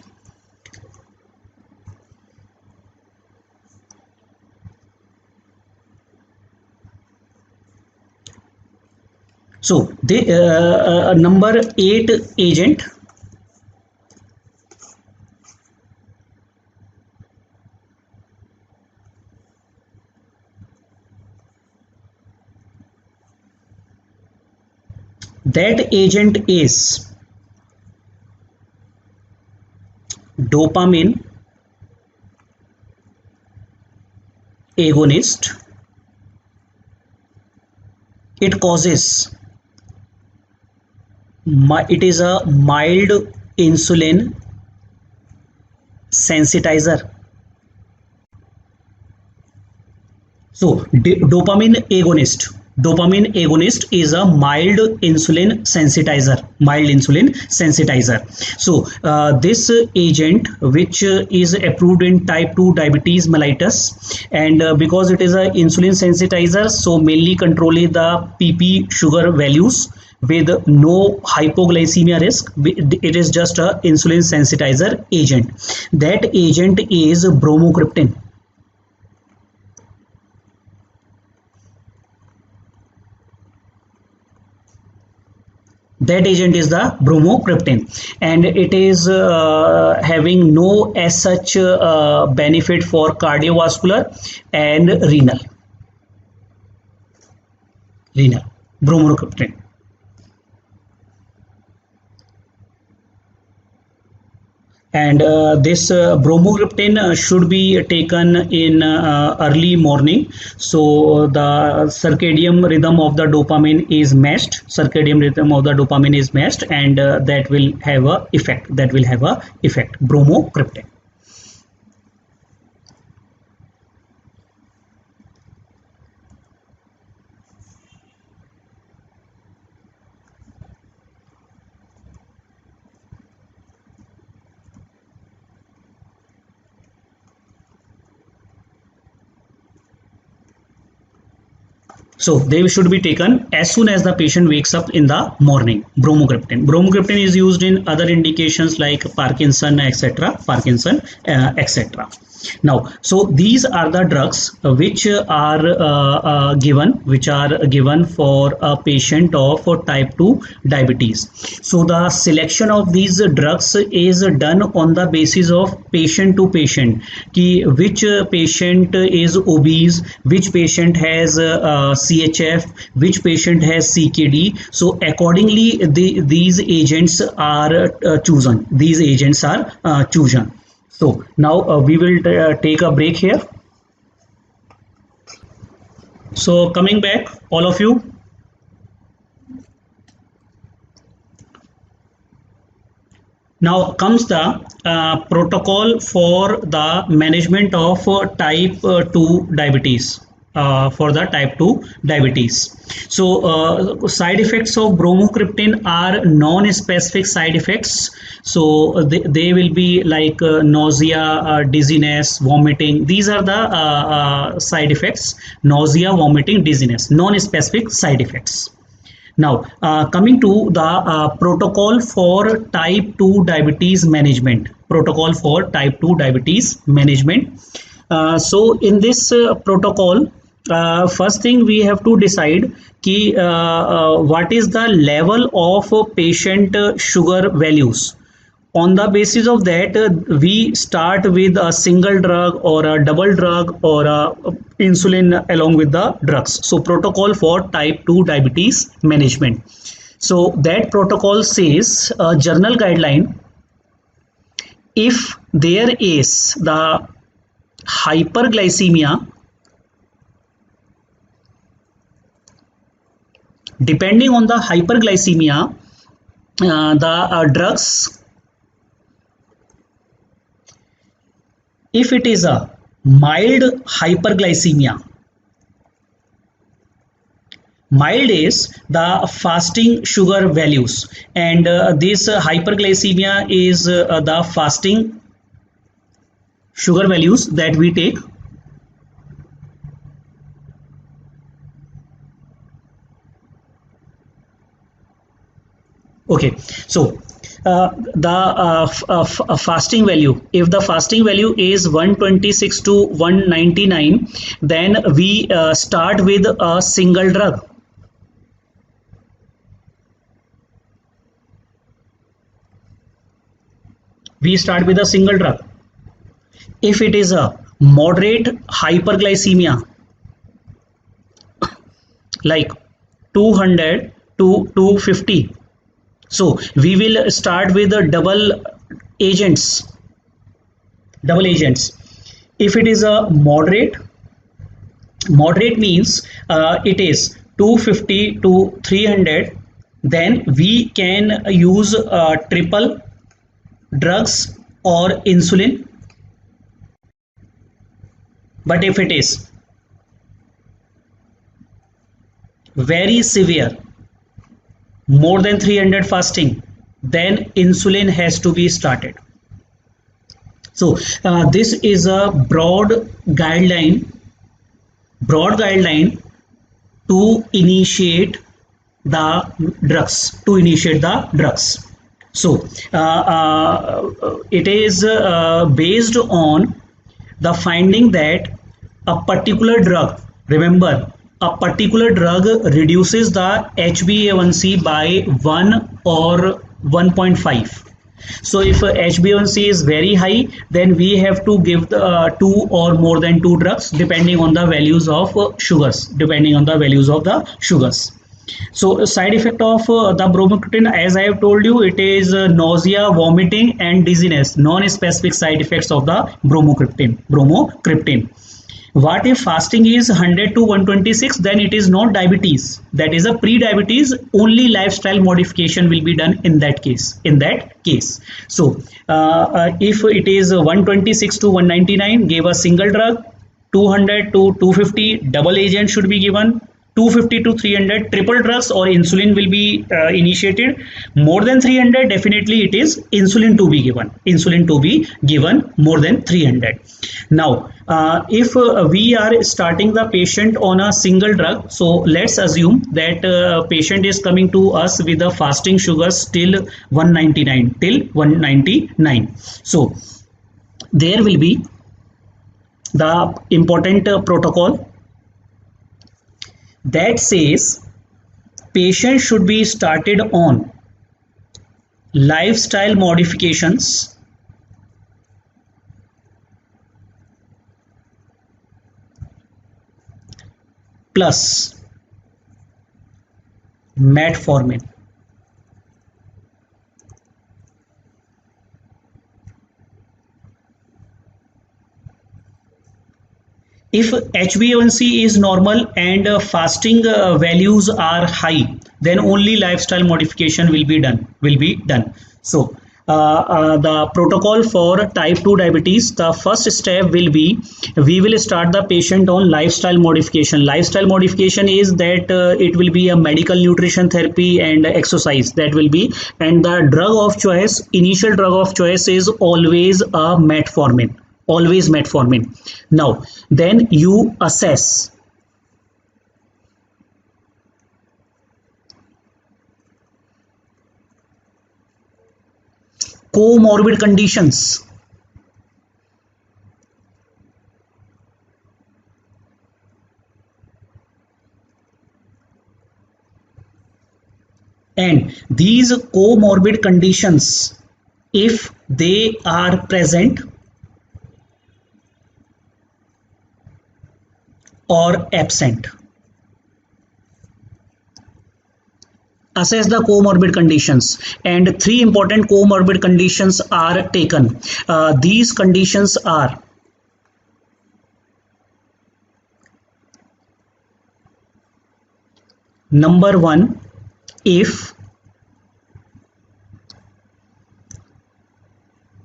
So the number 8 agent, that agent is dopamine agonist. It causes, it is a mild insulin sensitizer. So dopamine agonist. Dopamine agonist is a mild insulin sensitizer. Mild insulin sensitizer. So this agent, which is approved in type 2 diabetes mellitus, and because it is a insulin sensitizer, so mainly controlling the PP sugar values with no hypoglycemia risk. It is just a insulin sensitizer agent. That agent is bromocriptine. That agent is the bromocriptine, and it is having no as such benefit for cardiovascular and renal. Bromocriptine. And this bromocriptine should be taken in early morning, so the circadian rhythm of the dopamine is matched. And that will have a effect. Bromocriptine. So they should be taken as soon as the patient wakes up in the morning. Bromocriptine is used in other indications like Parkinson, etc. Now, so these are the drugs which are given for a patient of type 2 diabetes. So the selection of these drugs is done on the basis of patient to patient, कि which patient is obese, which patient has CHF, which patient has CKD. So accordingly these agents are chosen. So now we will take a break here. So coming back, all of you. Now comes the protocol for the management of type 2 diabetes. So side effects of bromocriptine are non-specific side effects. So they will be like nausea, dizziness, vomiting. These are the side effects: nausea, vomiting, dizziness, non-specific side effects. Now coming to the protocol for type 2 diabetes management. So in this protocol, first thing we have to decide कि what is the level of patient sugar values. On the basis of that, we start with a single drug or a double drug or a insulin along with the drugs. So protocol for type 2 diabetes management. So that protocol says, journal guideline, if there is the hyperglycemia, depending on the hyperglycemia, the drugs, if it is a mild hyperglycemia, mild is the fasting sugar values, and this hyperglycemia is the fasting sugar values that we take. Okay, so the fasting value, if the fasting value is 126 to 199, then we start with a single drug. We start with a single drug. If it is a moderate hyperglycemia, like 200 to 250, so we will start with the agents double agents. If it is a moderate means it is 250 to 300, then we can use triple drugs or insulin. But if it is very severe, more than 300 fasting, then insulin has to be started. So this is a broad guideline to initiate the drugs. So it is based on the finding that a particular drug, remember, a particular drug reduces the HbA1c by 1 or 1.5. So if HbA1c is very high, then we have to give the two or more than two drugs depending on the values of sugars. So side effect of the bromocriptine, as I have told you, it is nausea, vomiting and dizziness, non-specific side effects of the bromocriptine. What if fasting is 100 to 126? Then it is not diabetes, that is a pre-diabetes. Only lifestyle modification will be done in that case. So if it is 126 to 199, give a single drug. 200 to 250, double agent should be given. 250 to 300, triple drugs or insulin will be initiated. More than 300, definitely it is insulin to be given more than 300. Now if we are starting the patient on a single drug, so let's assume that patient is coming to us with the fasting sugars till 199. So there will be the important protocol that says patient should be started on lifestyle modifications plus metformin. If HbA1c is normal and fasting values are high, then only lifestyle modification will be done. So the protocol for type 2 diabetes, the first step will be, we will start the patient on lifestyle modification. Lifestyle modification is that it will be a medical nutrition therapy and exercise, that will be, and the initial drug of choice is always a metformin. Now then you assess comorbid conditions. And these comorbid conditions, if they are present or absent. Assess the comorbid conditions, and three important comorbid conditions are taken. These conditions are: number one, if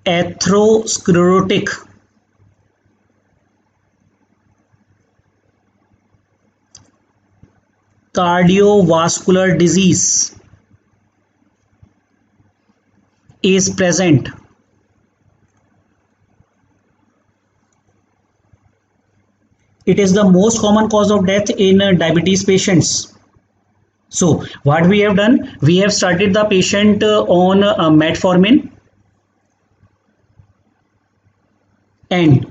atherosclerotic cardiovascular disease is present It is the most common cause of death in diabetes patients. So what we have done, we have started the patient on metformin, and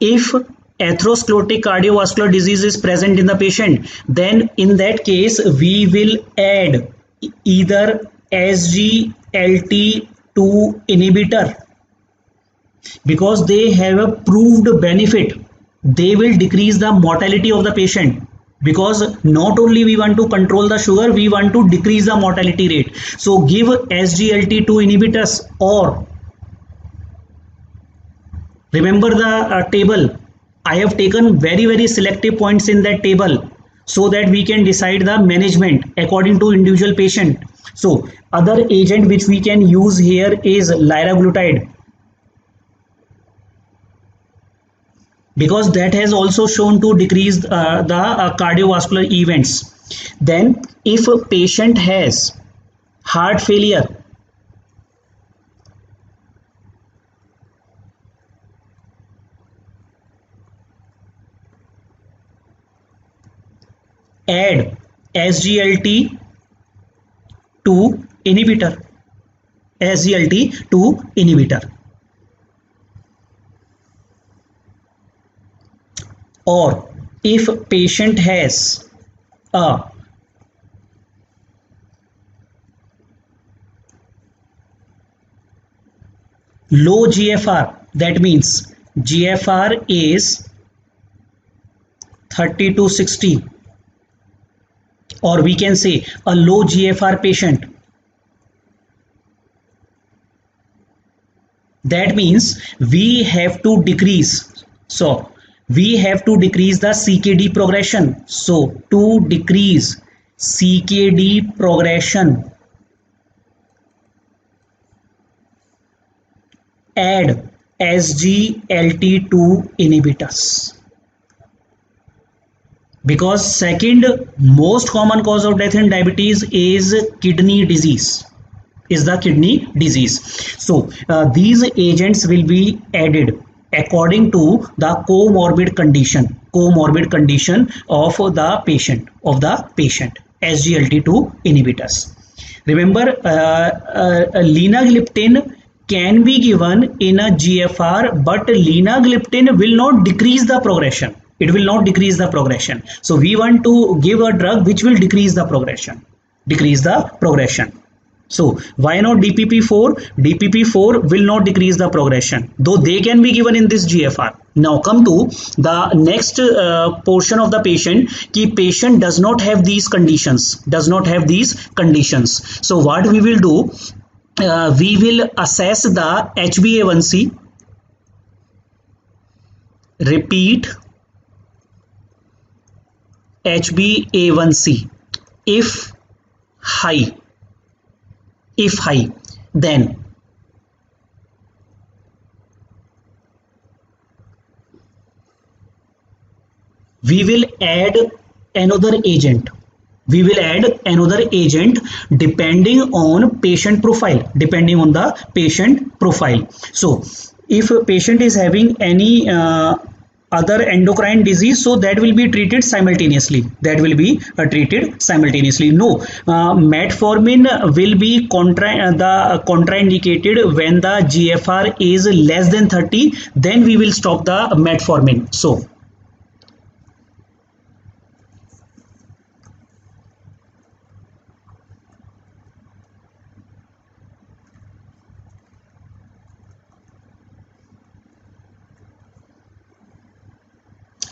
if atherosclerotic cardiovascular disease is present in the patient, then in that case we will add either SGLT2 inhibitor, because they have a proved benefit. They will decrease the mortality of the patient, because not only we want to control the sugar, we want to decrease the mortality rate. So give SGLT2 inhibitors, or remember the table. I have taken very selective points in that table so that we can decide the management according to individual patient. So other agent which we can use here is liraglutide, because that has also shown to decrease the cardiovascular events. Then if a patient has heart failure, add SGLT2 inhibitor. SGLT2 inhibitor. Or if patient has a low GFR, that means GFR is 30 to 60, or we can say a low GFR patient, that means we have to decrease. So we have to decrease the CKD progression. So to decrease CKD progression, add SGLT2 inhibitors, because second most common cause of death in diabetes is kidney disease, So these agents will be added according to the comorbid condition of the patient, SGLT2 inhibitors. Remember, linagliptin can be given in a GFR, but linagliptin will not decrease the progression. It will not decrease the progression. So we want to give a drug which will decrease the progression. So why not DPP4? DPP4 will not decrease the progression, though they can be given in this GFR. Now come to the next portion of the patient. Ki patient does not have these conditions. So what we will do? We will assess the HbA1c. Repeat HbA1c. If high, then we will add another agent. Depending on patient profile. So if a patient is having any other endocrine disease, so that will be treated simultaneously. No, metformin will be contraindicated when the GFR is less than 30. Then we will stop the metformin. So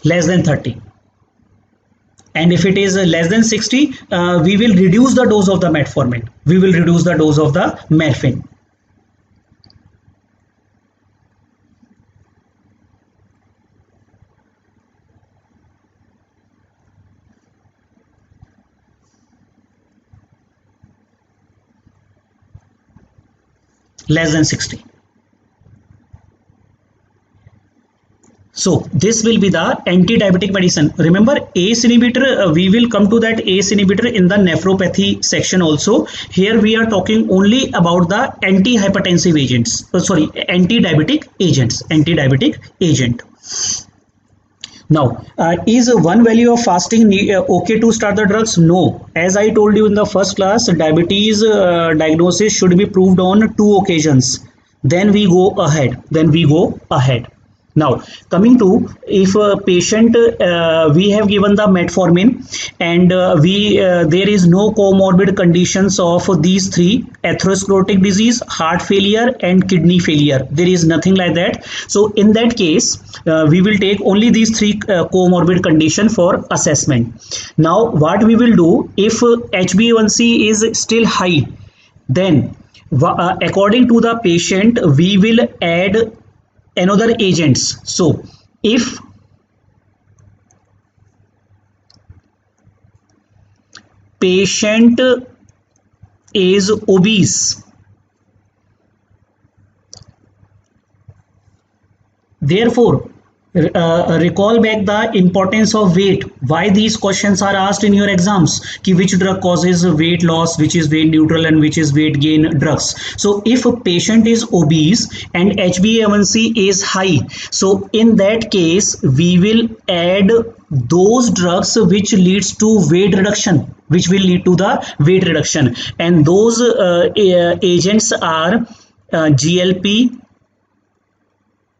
less than 30, and if it is less than 60, we will reduce the dose of the metformin. Less than 60. So this will be the anti-diabetic medicine. Remember ACE inhibitor, we will come to that ACE inhibitor in the nephropathy section also. Here we are talking only about the anti-hypertensive agents, anti-diabetic agent. Now, is one value of fasting okay to start the drugs? No. As I told you in the first class, diabetes diagnosis should be proved on two occasions. Then we go ahead. Then we go ahead. Now, coming to if a patient, we have given the metformin and we there is no comorbid conditions of these three: atherosclerotic disease, heart failure, and kidney failure. There is nothing like that. So, in that case, we will take only these three comorbid condition for assessment. Now, what we will do if HbA1c is still high, then according to the patient, we will add another agents. So if patient is obese, therefore recall back the importance of weight. Why these questions are asked in your exams, ki which drug causes weight loss, which is weight neutral, and which is weight gain drugs. So if a patient is obese and HbA1c is high, so in that case we will add those drugs which leads to weight reduction, which will lead to the weight reduction, and those agents are GLP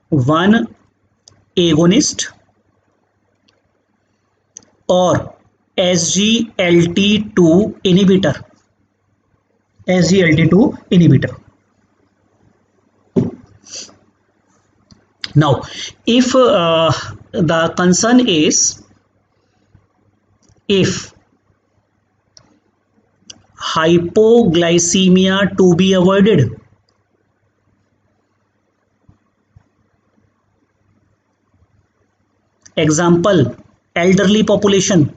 1 agonist or SGLT2 inhibitor. SGLT2 inhibitor. Now, if the concern is if hypoglycemia to be avoided, example, elderly population.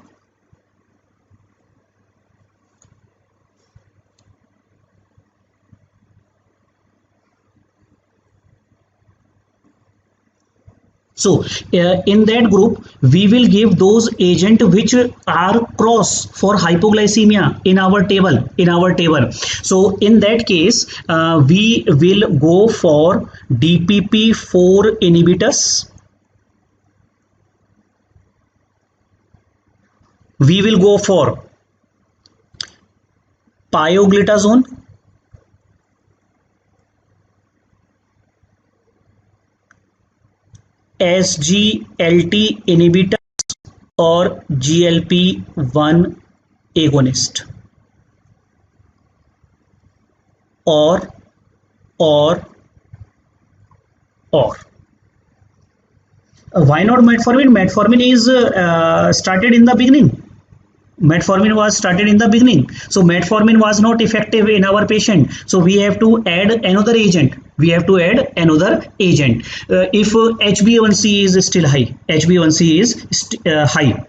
So in that group, we will give those agents which are cross for hypoglycemia in our table. So in that case, we will go for DPP4 inhibitors. We will go for pioglitazone, SGLT inhibitor, or GLP-1 agonist, or why not metformin? Metformin is started in the beginning. Metformin was started in the beginning, so metformin was not effective in our patient, so we have to add another agent. If HbA1c is still high, high,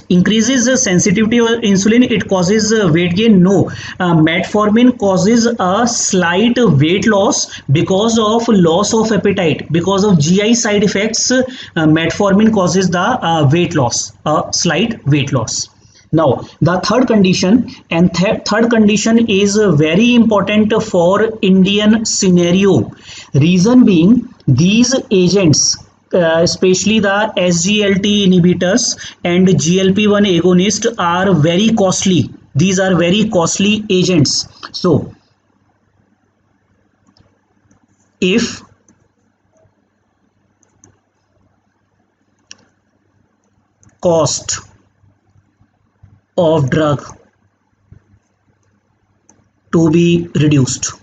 increases the sensitivity of insulin, it causes weight gain? No. Metformin causes a slight weight loss because of loss of appetite, because of GI side effects. Metformin causes the weight loss, slight weight loss. Now the third condition, and third condition is very important for Indian scenario. Reason being, these agents, especially the SGLT inhibitors and GLP-1 agonists, are very costly. These are very costly agents. So if cost of drug to be reduced,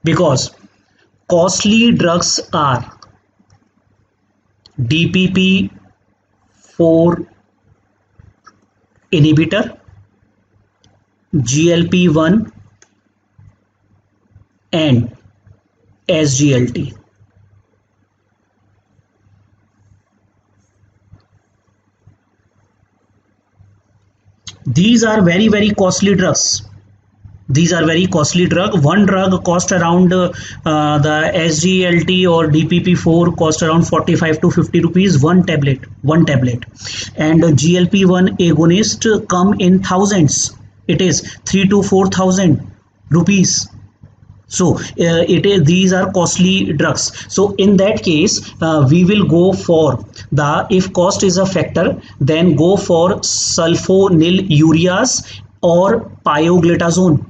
because costly drugs are DPP4 inhibitor, GLP-1 and SGLT. These are very, very costly drugs. One drug cost around the SGLT or DPP4 cost around 45 to 50 rupees one tablet, and GLP-1 agonist come in thousands. It is 3 to 4,000 rupees. So these are costly drugs. So in that case we will go for the, if cost is a factor, then go for sulfonylureas or pioglitazone.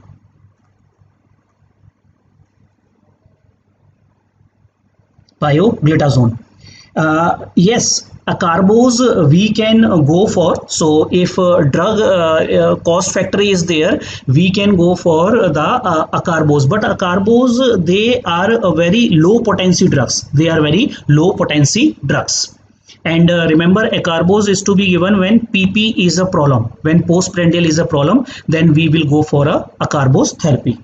Pioglitazone. Yes, acarbose we can go for. So if drug cost factor is there, we can go for the acarbose. But acarbose, they are very low potency drugs. They are very low potency drugs. And remember, acarbose is to be given when PP is a problem. When postprandial is a problem, then we will go for a acarbose therapy.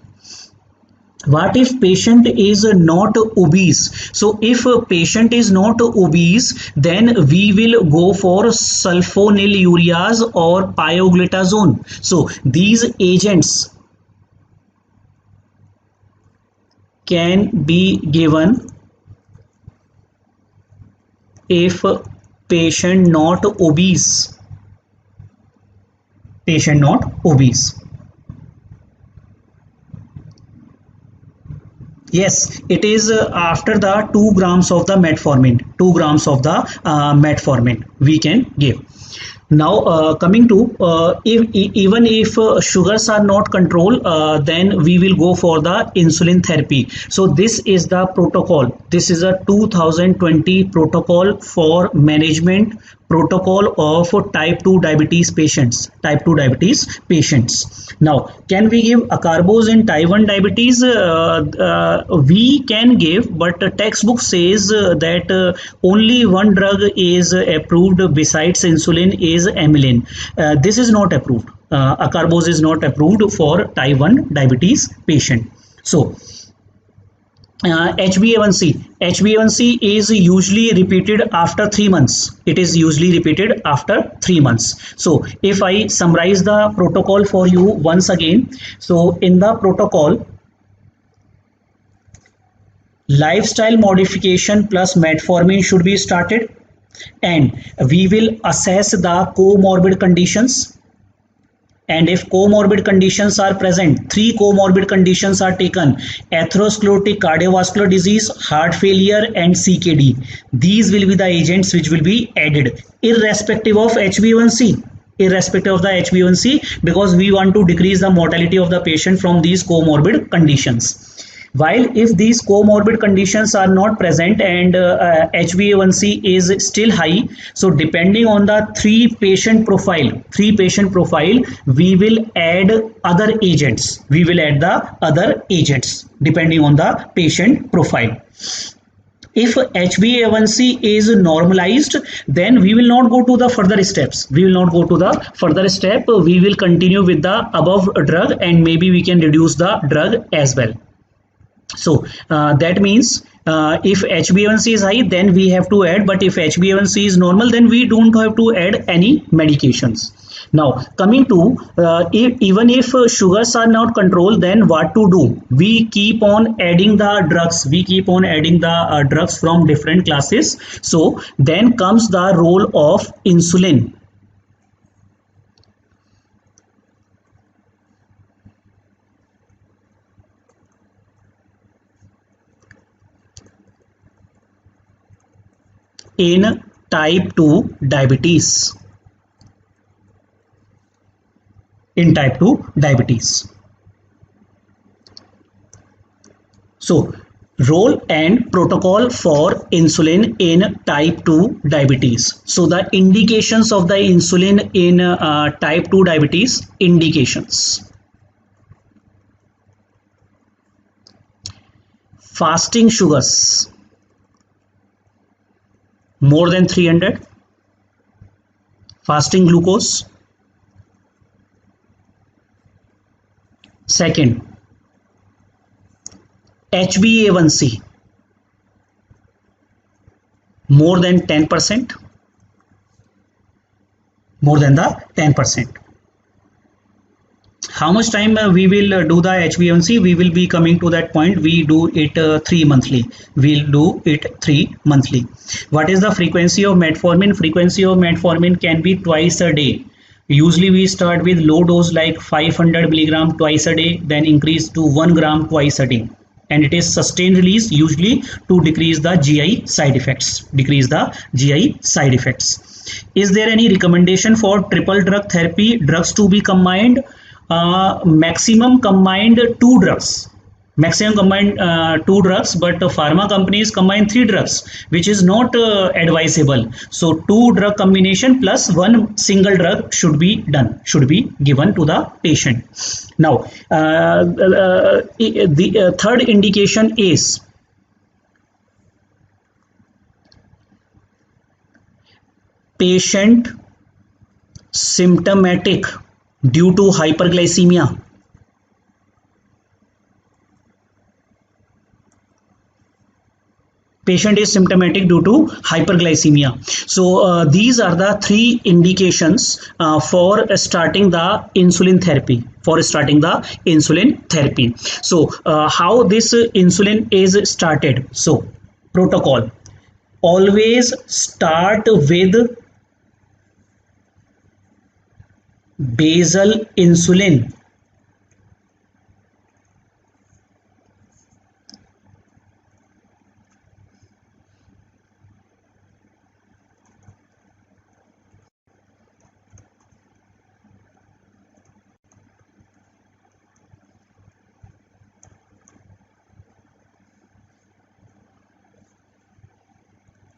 What if patient is not obese? So if a patient is not obese, then we will go for sulfonylureas or pioglitazone. So these agents can be given if patient not obese. Patient not obese. Yes, it is after the 2 grams of the metformin. 2 grams of the metformin we can give. Now coming to even if sugars are not controlled, then we will go for the insulin therapy. So this is the protocol. This is a 2020 protocol for management protocol of type 2 diabetes patients. Type 2 diabetes patients. Now, can we give acarbose in type 1 diabetes? We can give, but the textbook says that only one drug is approved besides insulin is amylin. This is not approved. Acarbose is not approved for type 1 diabetes patient. So HbA1c. HbA1c is usually repeated after 3 months. It is usually repeated after 3 months. So if I summarize the protocol for you once again. So in the protocol, lifestyle modification plus metformin should be started, and we will assess the comorbid conditions. And if comorbid conditions are present, 3 comorbid conditions are taken: atherosclerotic cardiovascular disease, heart failure, and CKD. These will be the agents which will be added irrespective of HbA1c. Irrespective of the HbA1c, because we want to decrease the mortality of the patient from these comorbid conditions. While if these comorbid conditions are not present and HbA1c is still high, so depending on the three patient profile, we will add other agents. We will add the other agents depending on the patient profile. If HbA1c is normalized, then we will not go to the further steps. We will not go to the further step. We will continue with the above drug, and maybe we can reduce the drug as well. So that means if HbA1c is high, then we have to add, but if HbA1c is normal, then we don't have to add any medications. Now coming to even if sugars are not controlled, then what to do? We keep on adding the drugs. We keep on adding the drugs from different classes. So then comes the role of insulin. In type 2 diabetes. In type 2 diabetes. So role and protocol for insulin in type 2 diabetes. So the indications of the insulin in type 2 diabetes. Indications: fasting sugars more than 300, fasting glucose. Second, HbA1c more than 10%, more than the 10%. How much time we will do the HbA1c? We will be coming to that point. We do it 3 monthly. We'll do it 3 monthly. What is the frequency of metformin? Frequency of metformin can be twice a day. Usually we start with low dose like 500 milligram twice a day, then increase to 1 gram twice a day. and it is sustained release, usually to decrease the GI side effects. Is there any recommendation for triple drug therapy drugs to be combined? Maximum combined two drugs, but pharma companies combine three drugs, which is not advisable. So two drug combination plus one single drug should be given to the patient. Now the third indication is patient symptomatic due to hyperglycemia. Patient is symptomatic due to hyperglycemia. So these are the three indications for starting the insulin therapy. So how this insulin is started? So protocol: always start with basal insulin.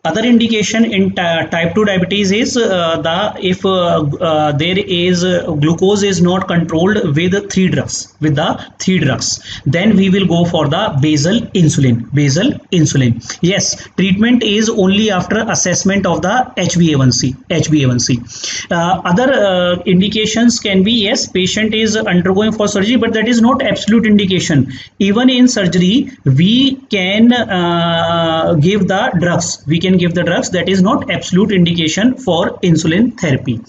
Other indication in type 2 diabetes is if there is glucose is not controlled with the three drugs, then we will go for the basal insulin. Yes, treatment is only after assessment of the HbA1c. Other indications can be, yes, patient is undergoing for surgery, but that is not absolute indication. Even in surgery we can give the drugs. That is not absolute indication for insulin therapy.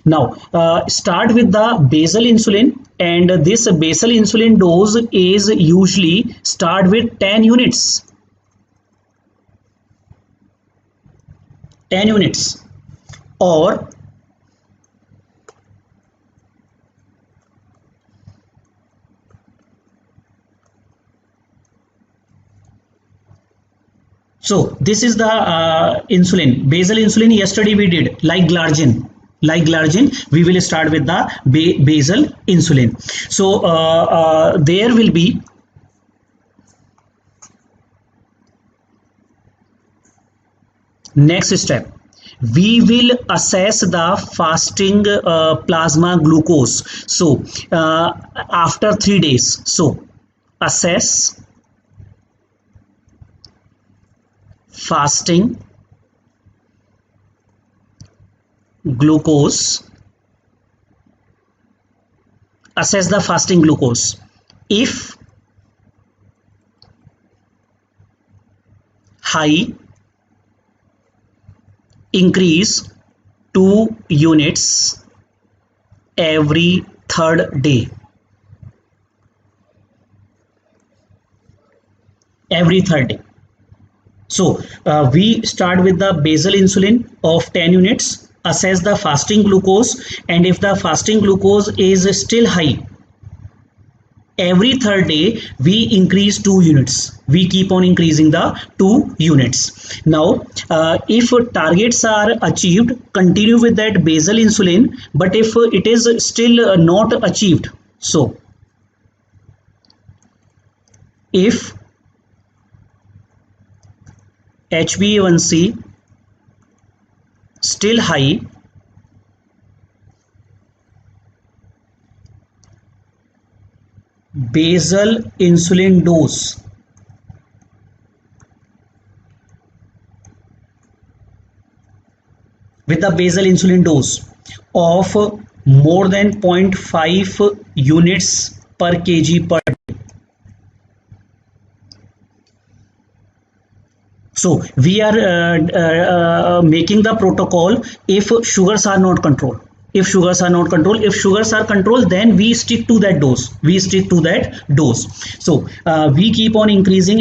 Now start with the basal insulin, and this basal insulin dose is usually start with 10 units. Or so this is the basal insulin. Yesterday we did like glargine, we will start with the basal insulin. So there will be next step. We will assess the fasting plasma glucose. So after 3 days, so assess fasting glucose. Assess the fasting glucose. If high, increase 2 units every third day. So we start with the basal insulin of 10 units, assess the fasting glucose, and if the fasting glucose is still high, every third day we increase 2 units. We keep on increasing the 2 units. Now if targets are achieved, continue with that basal insulin, but if it is still not achieved, so if HbA1c still high, basal insulin dose with the basal insulin dose of more than 0.5 units per kg per day. So we are making the protocol if sugars are not controlled. If sugars are controlled, then we stick to that dose. So we keep on increasing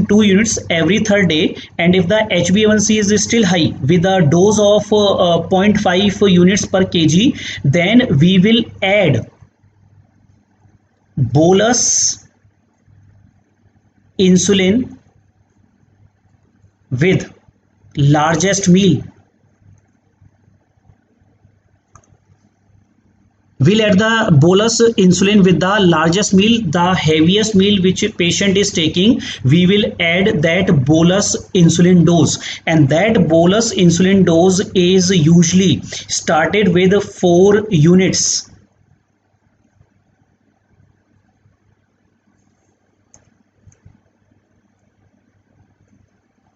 2 units every third day, and if the HbA1c is still high with a dose of 0.5 units per kg, then we will add bolus insulin with largest meal will add the bolus insulin with the largest meal, the heaviest meal which patient is taking, we will add that bolus insulin dose, and that bolus insulin dose is usually started with 4 units.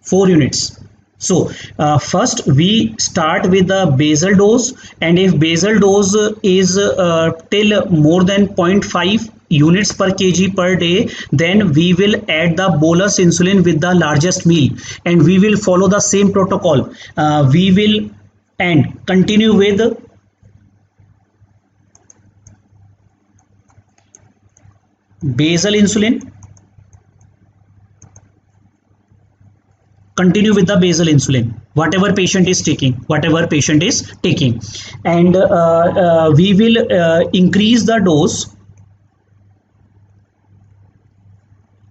4 units. So first we start with the basal dose, and if basal dose is till more than 0.5 units per kg per day, then we will add the bolus insulin with the largest meal, and we will follow the same protocol. We will and continue with basal insulin, continue with the basal insulin, whatever patient is taking, and we will increase the dose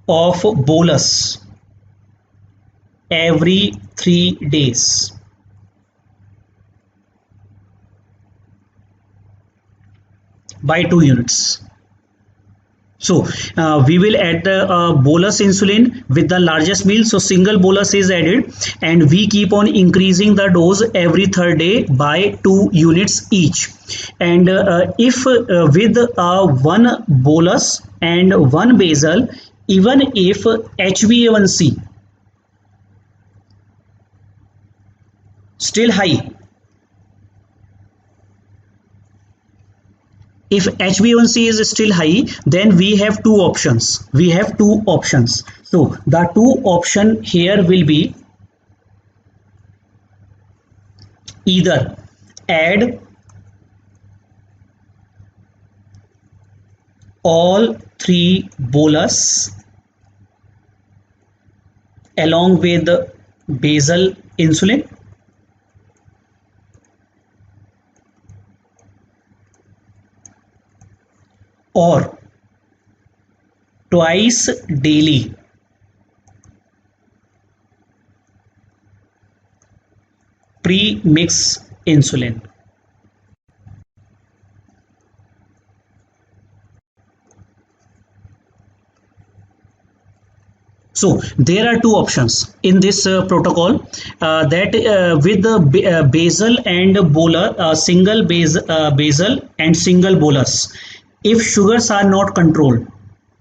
of bolus every 3 days. By 2 units. So we will add the bolus insulin with the largest meal, so single bolus is added, and we keep on increasing the dose every 3rd day by 2 units each. And if with 1 bolus and 1 basal, even if HbA1c still high, if HbA1c is still high, then we have 2 options. So the 2 option here will be either add all 3 bolus along with basal insulin, or twice daily pre-mix insulin. So there are 2 options in this protocol, that with the basal and bolus, single basal and single bolus, if sugars are not controlled,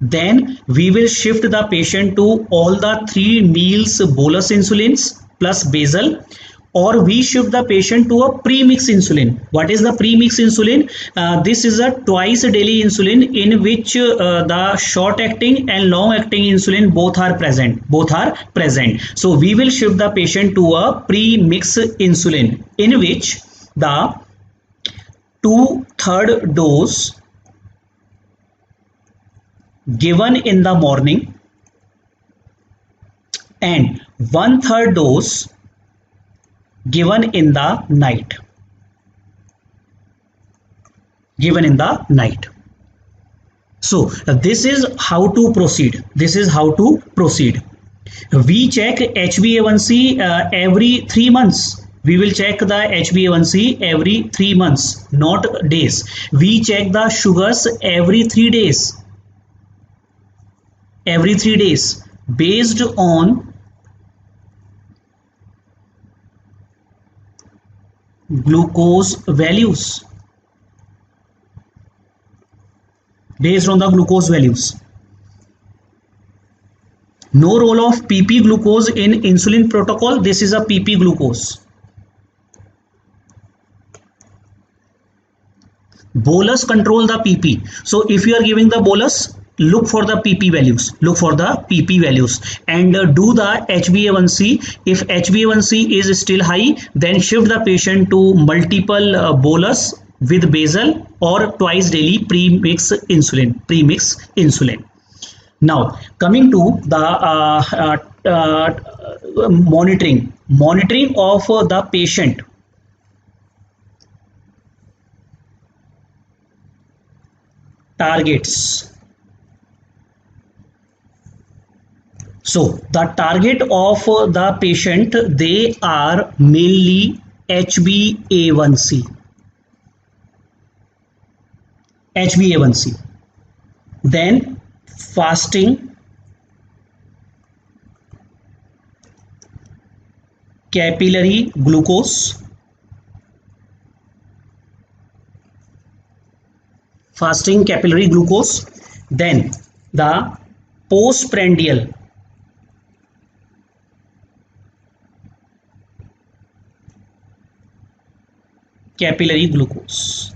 then we will shift the patient to all the 3 meals bolus insulins plus basal, or we shift the patient to a premix insulin. What is the premix insulin? This is a twice daily insulin in which the short acting and long acting insulin both are present. So we will shift the patient to a premix insulin, in which the 2/3 dose given in the morning and 1/3 dose given in the night. So this is how to proceed. We check HbA1c every 3 months. We will check the HbA1c every 3 months, not days. We check the sugars every 3 days. Based on glucose values. No role of PP glucose in insulin protocol. This is a PP glucose. Bolus control the PP. So if you are giving the bolus, look for the PP values, and do the HbA1c. If HbA1c is still high, then shift the patient to multiple bolus with basal or twice daily premix insulin. Now coming to the monitoring of the patient. Targets. So the target of the patient, they are mainly HbA1c. HbA1c. Then fasting capillary glucose. Fasting capillary glucose. Then the postprandial capillary glucose.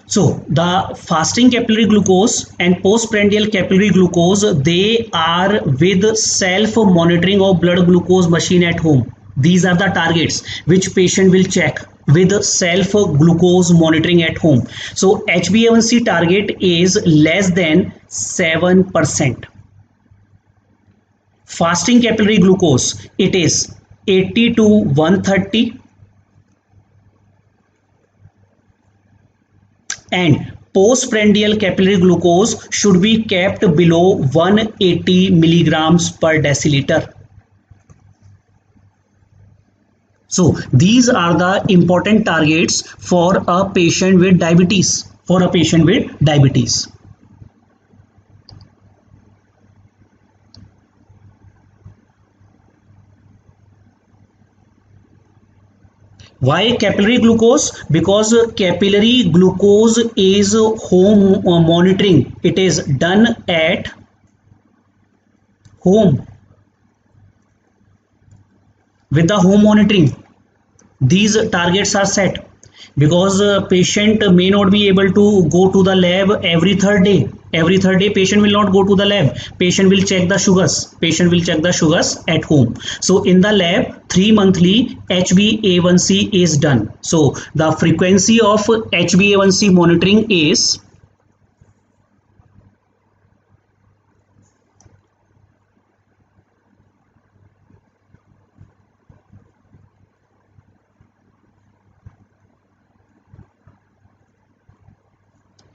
So the fasting capillary glucose and postprandial capillary glucose, they are with self monitoring of blood glucose machine at home. These are the targets which patient will check with self glucose monitoring at home. So HbA1c target is less than 7%. Fasting capillary glucose, it is 80 to 130, and postprandial capillary glucose should be kept below 180 milligrams per deciliter. So these are the important targets for a patient with diabetes. For a patient with diabetes. Why capillary glucose? Because capillary glucose is home monitoring. It is done at home with the home monitoring. These targets are set because patient may not be able to go to the lab every third day. Every third day patient will not go to the lab. Patient will check the sugars. Patient will check the sugars at home. So in the lab 3 monthly HbA1c is done. So the frequency of HbA1c monitoring is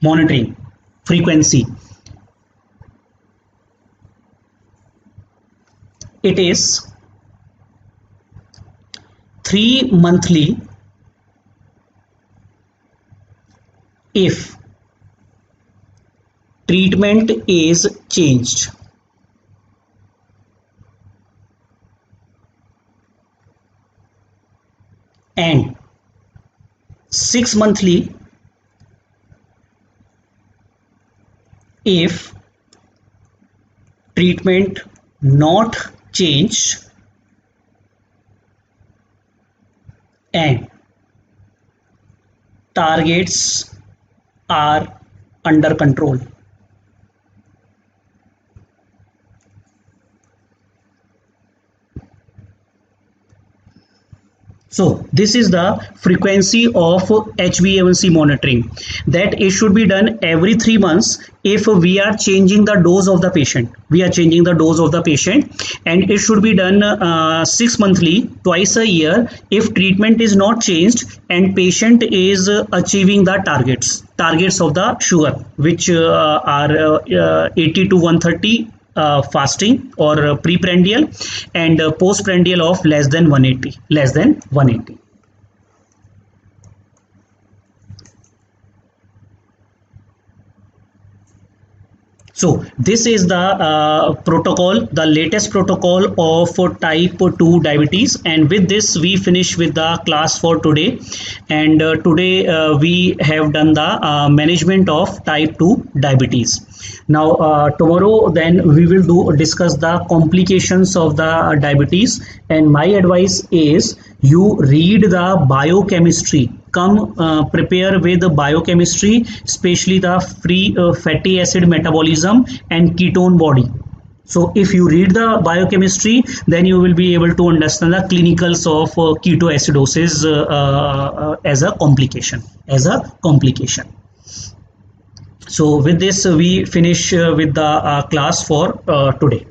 monitoring frequency. It is 3 monthly if treatment is changed, and 6 monthly if treatment not changed and targets are under control. So this is the frequency of HbA1c monitoring, that it should be done every 3 months if we are changing the dose of the patient. We are changing the dose of the patient, and it should be done 6 monthly, twice a year, if treatment is not changed and patient is achieving the targets of the sugar, which are 80 to 130 fasting or preprandial, and postprandial of less than 180. So this is the protocol, the latest protocol of type 2 diabetes, and with this we finish with the class for today. And today we have done the management of type 2 diabetes. Now tomorrow then we will discuss the complications of the diabetes, and my advice is you read the biochemistry. Come prepare with the biochemistry, especially the free fatty acid metabolism and ketone body. So if you read the biochemistry, then you will be able to understand the clinicals of ketoacidosis as a complication. So with this we finish with the class for today.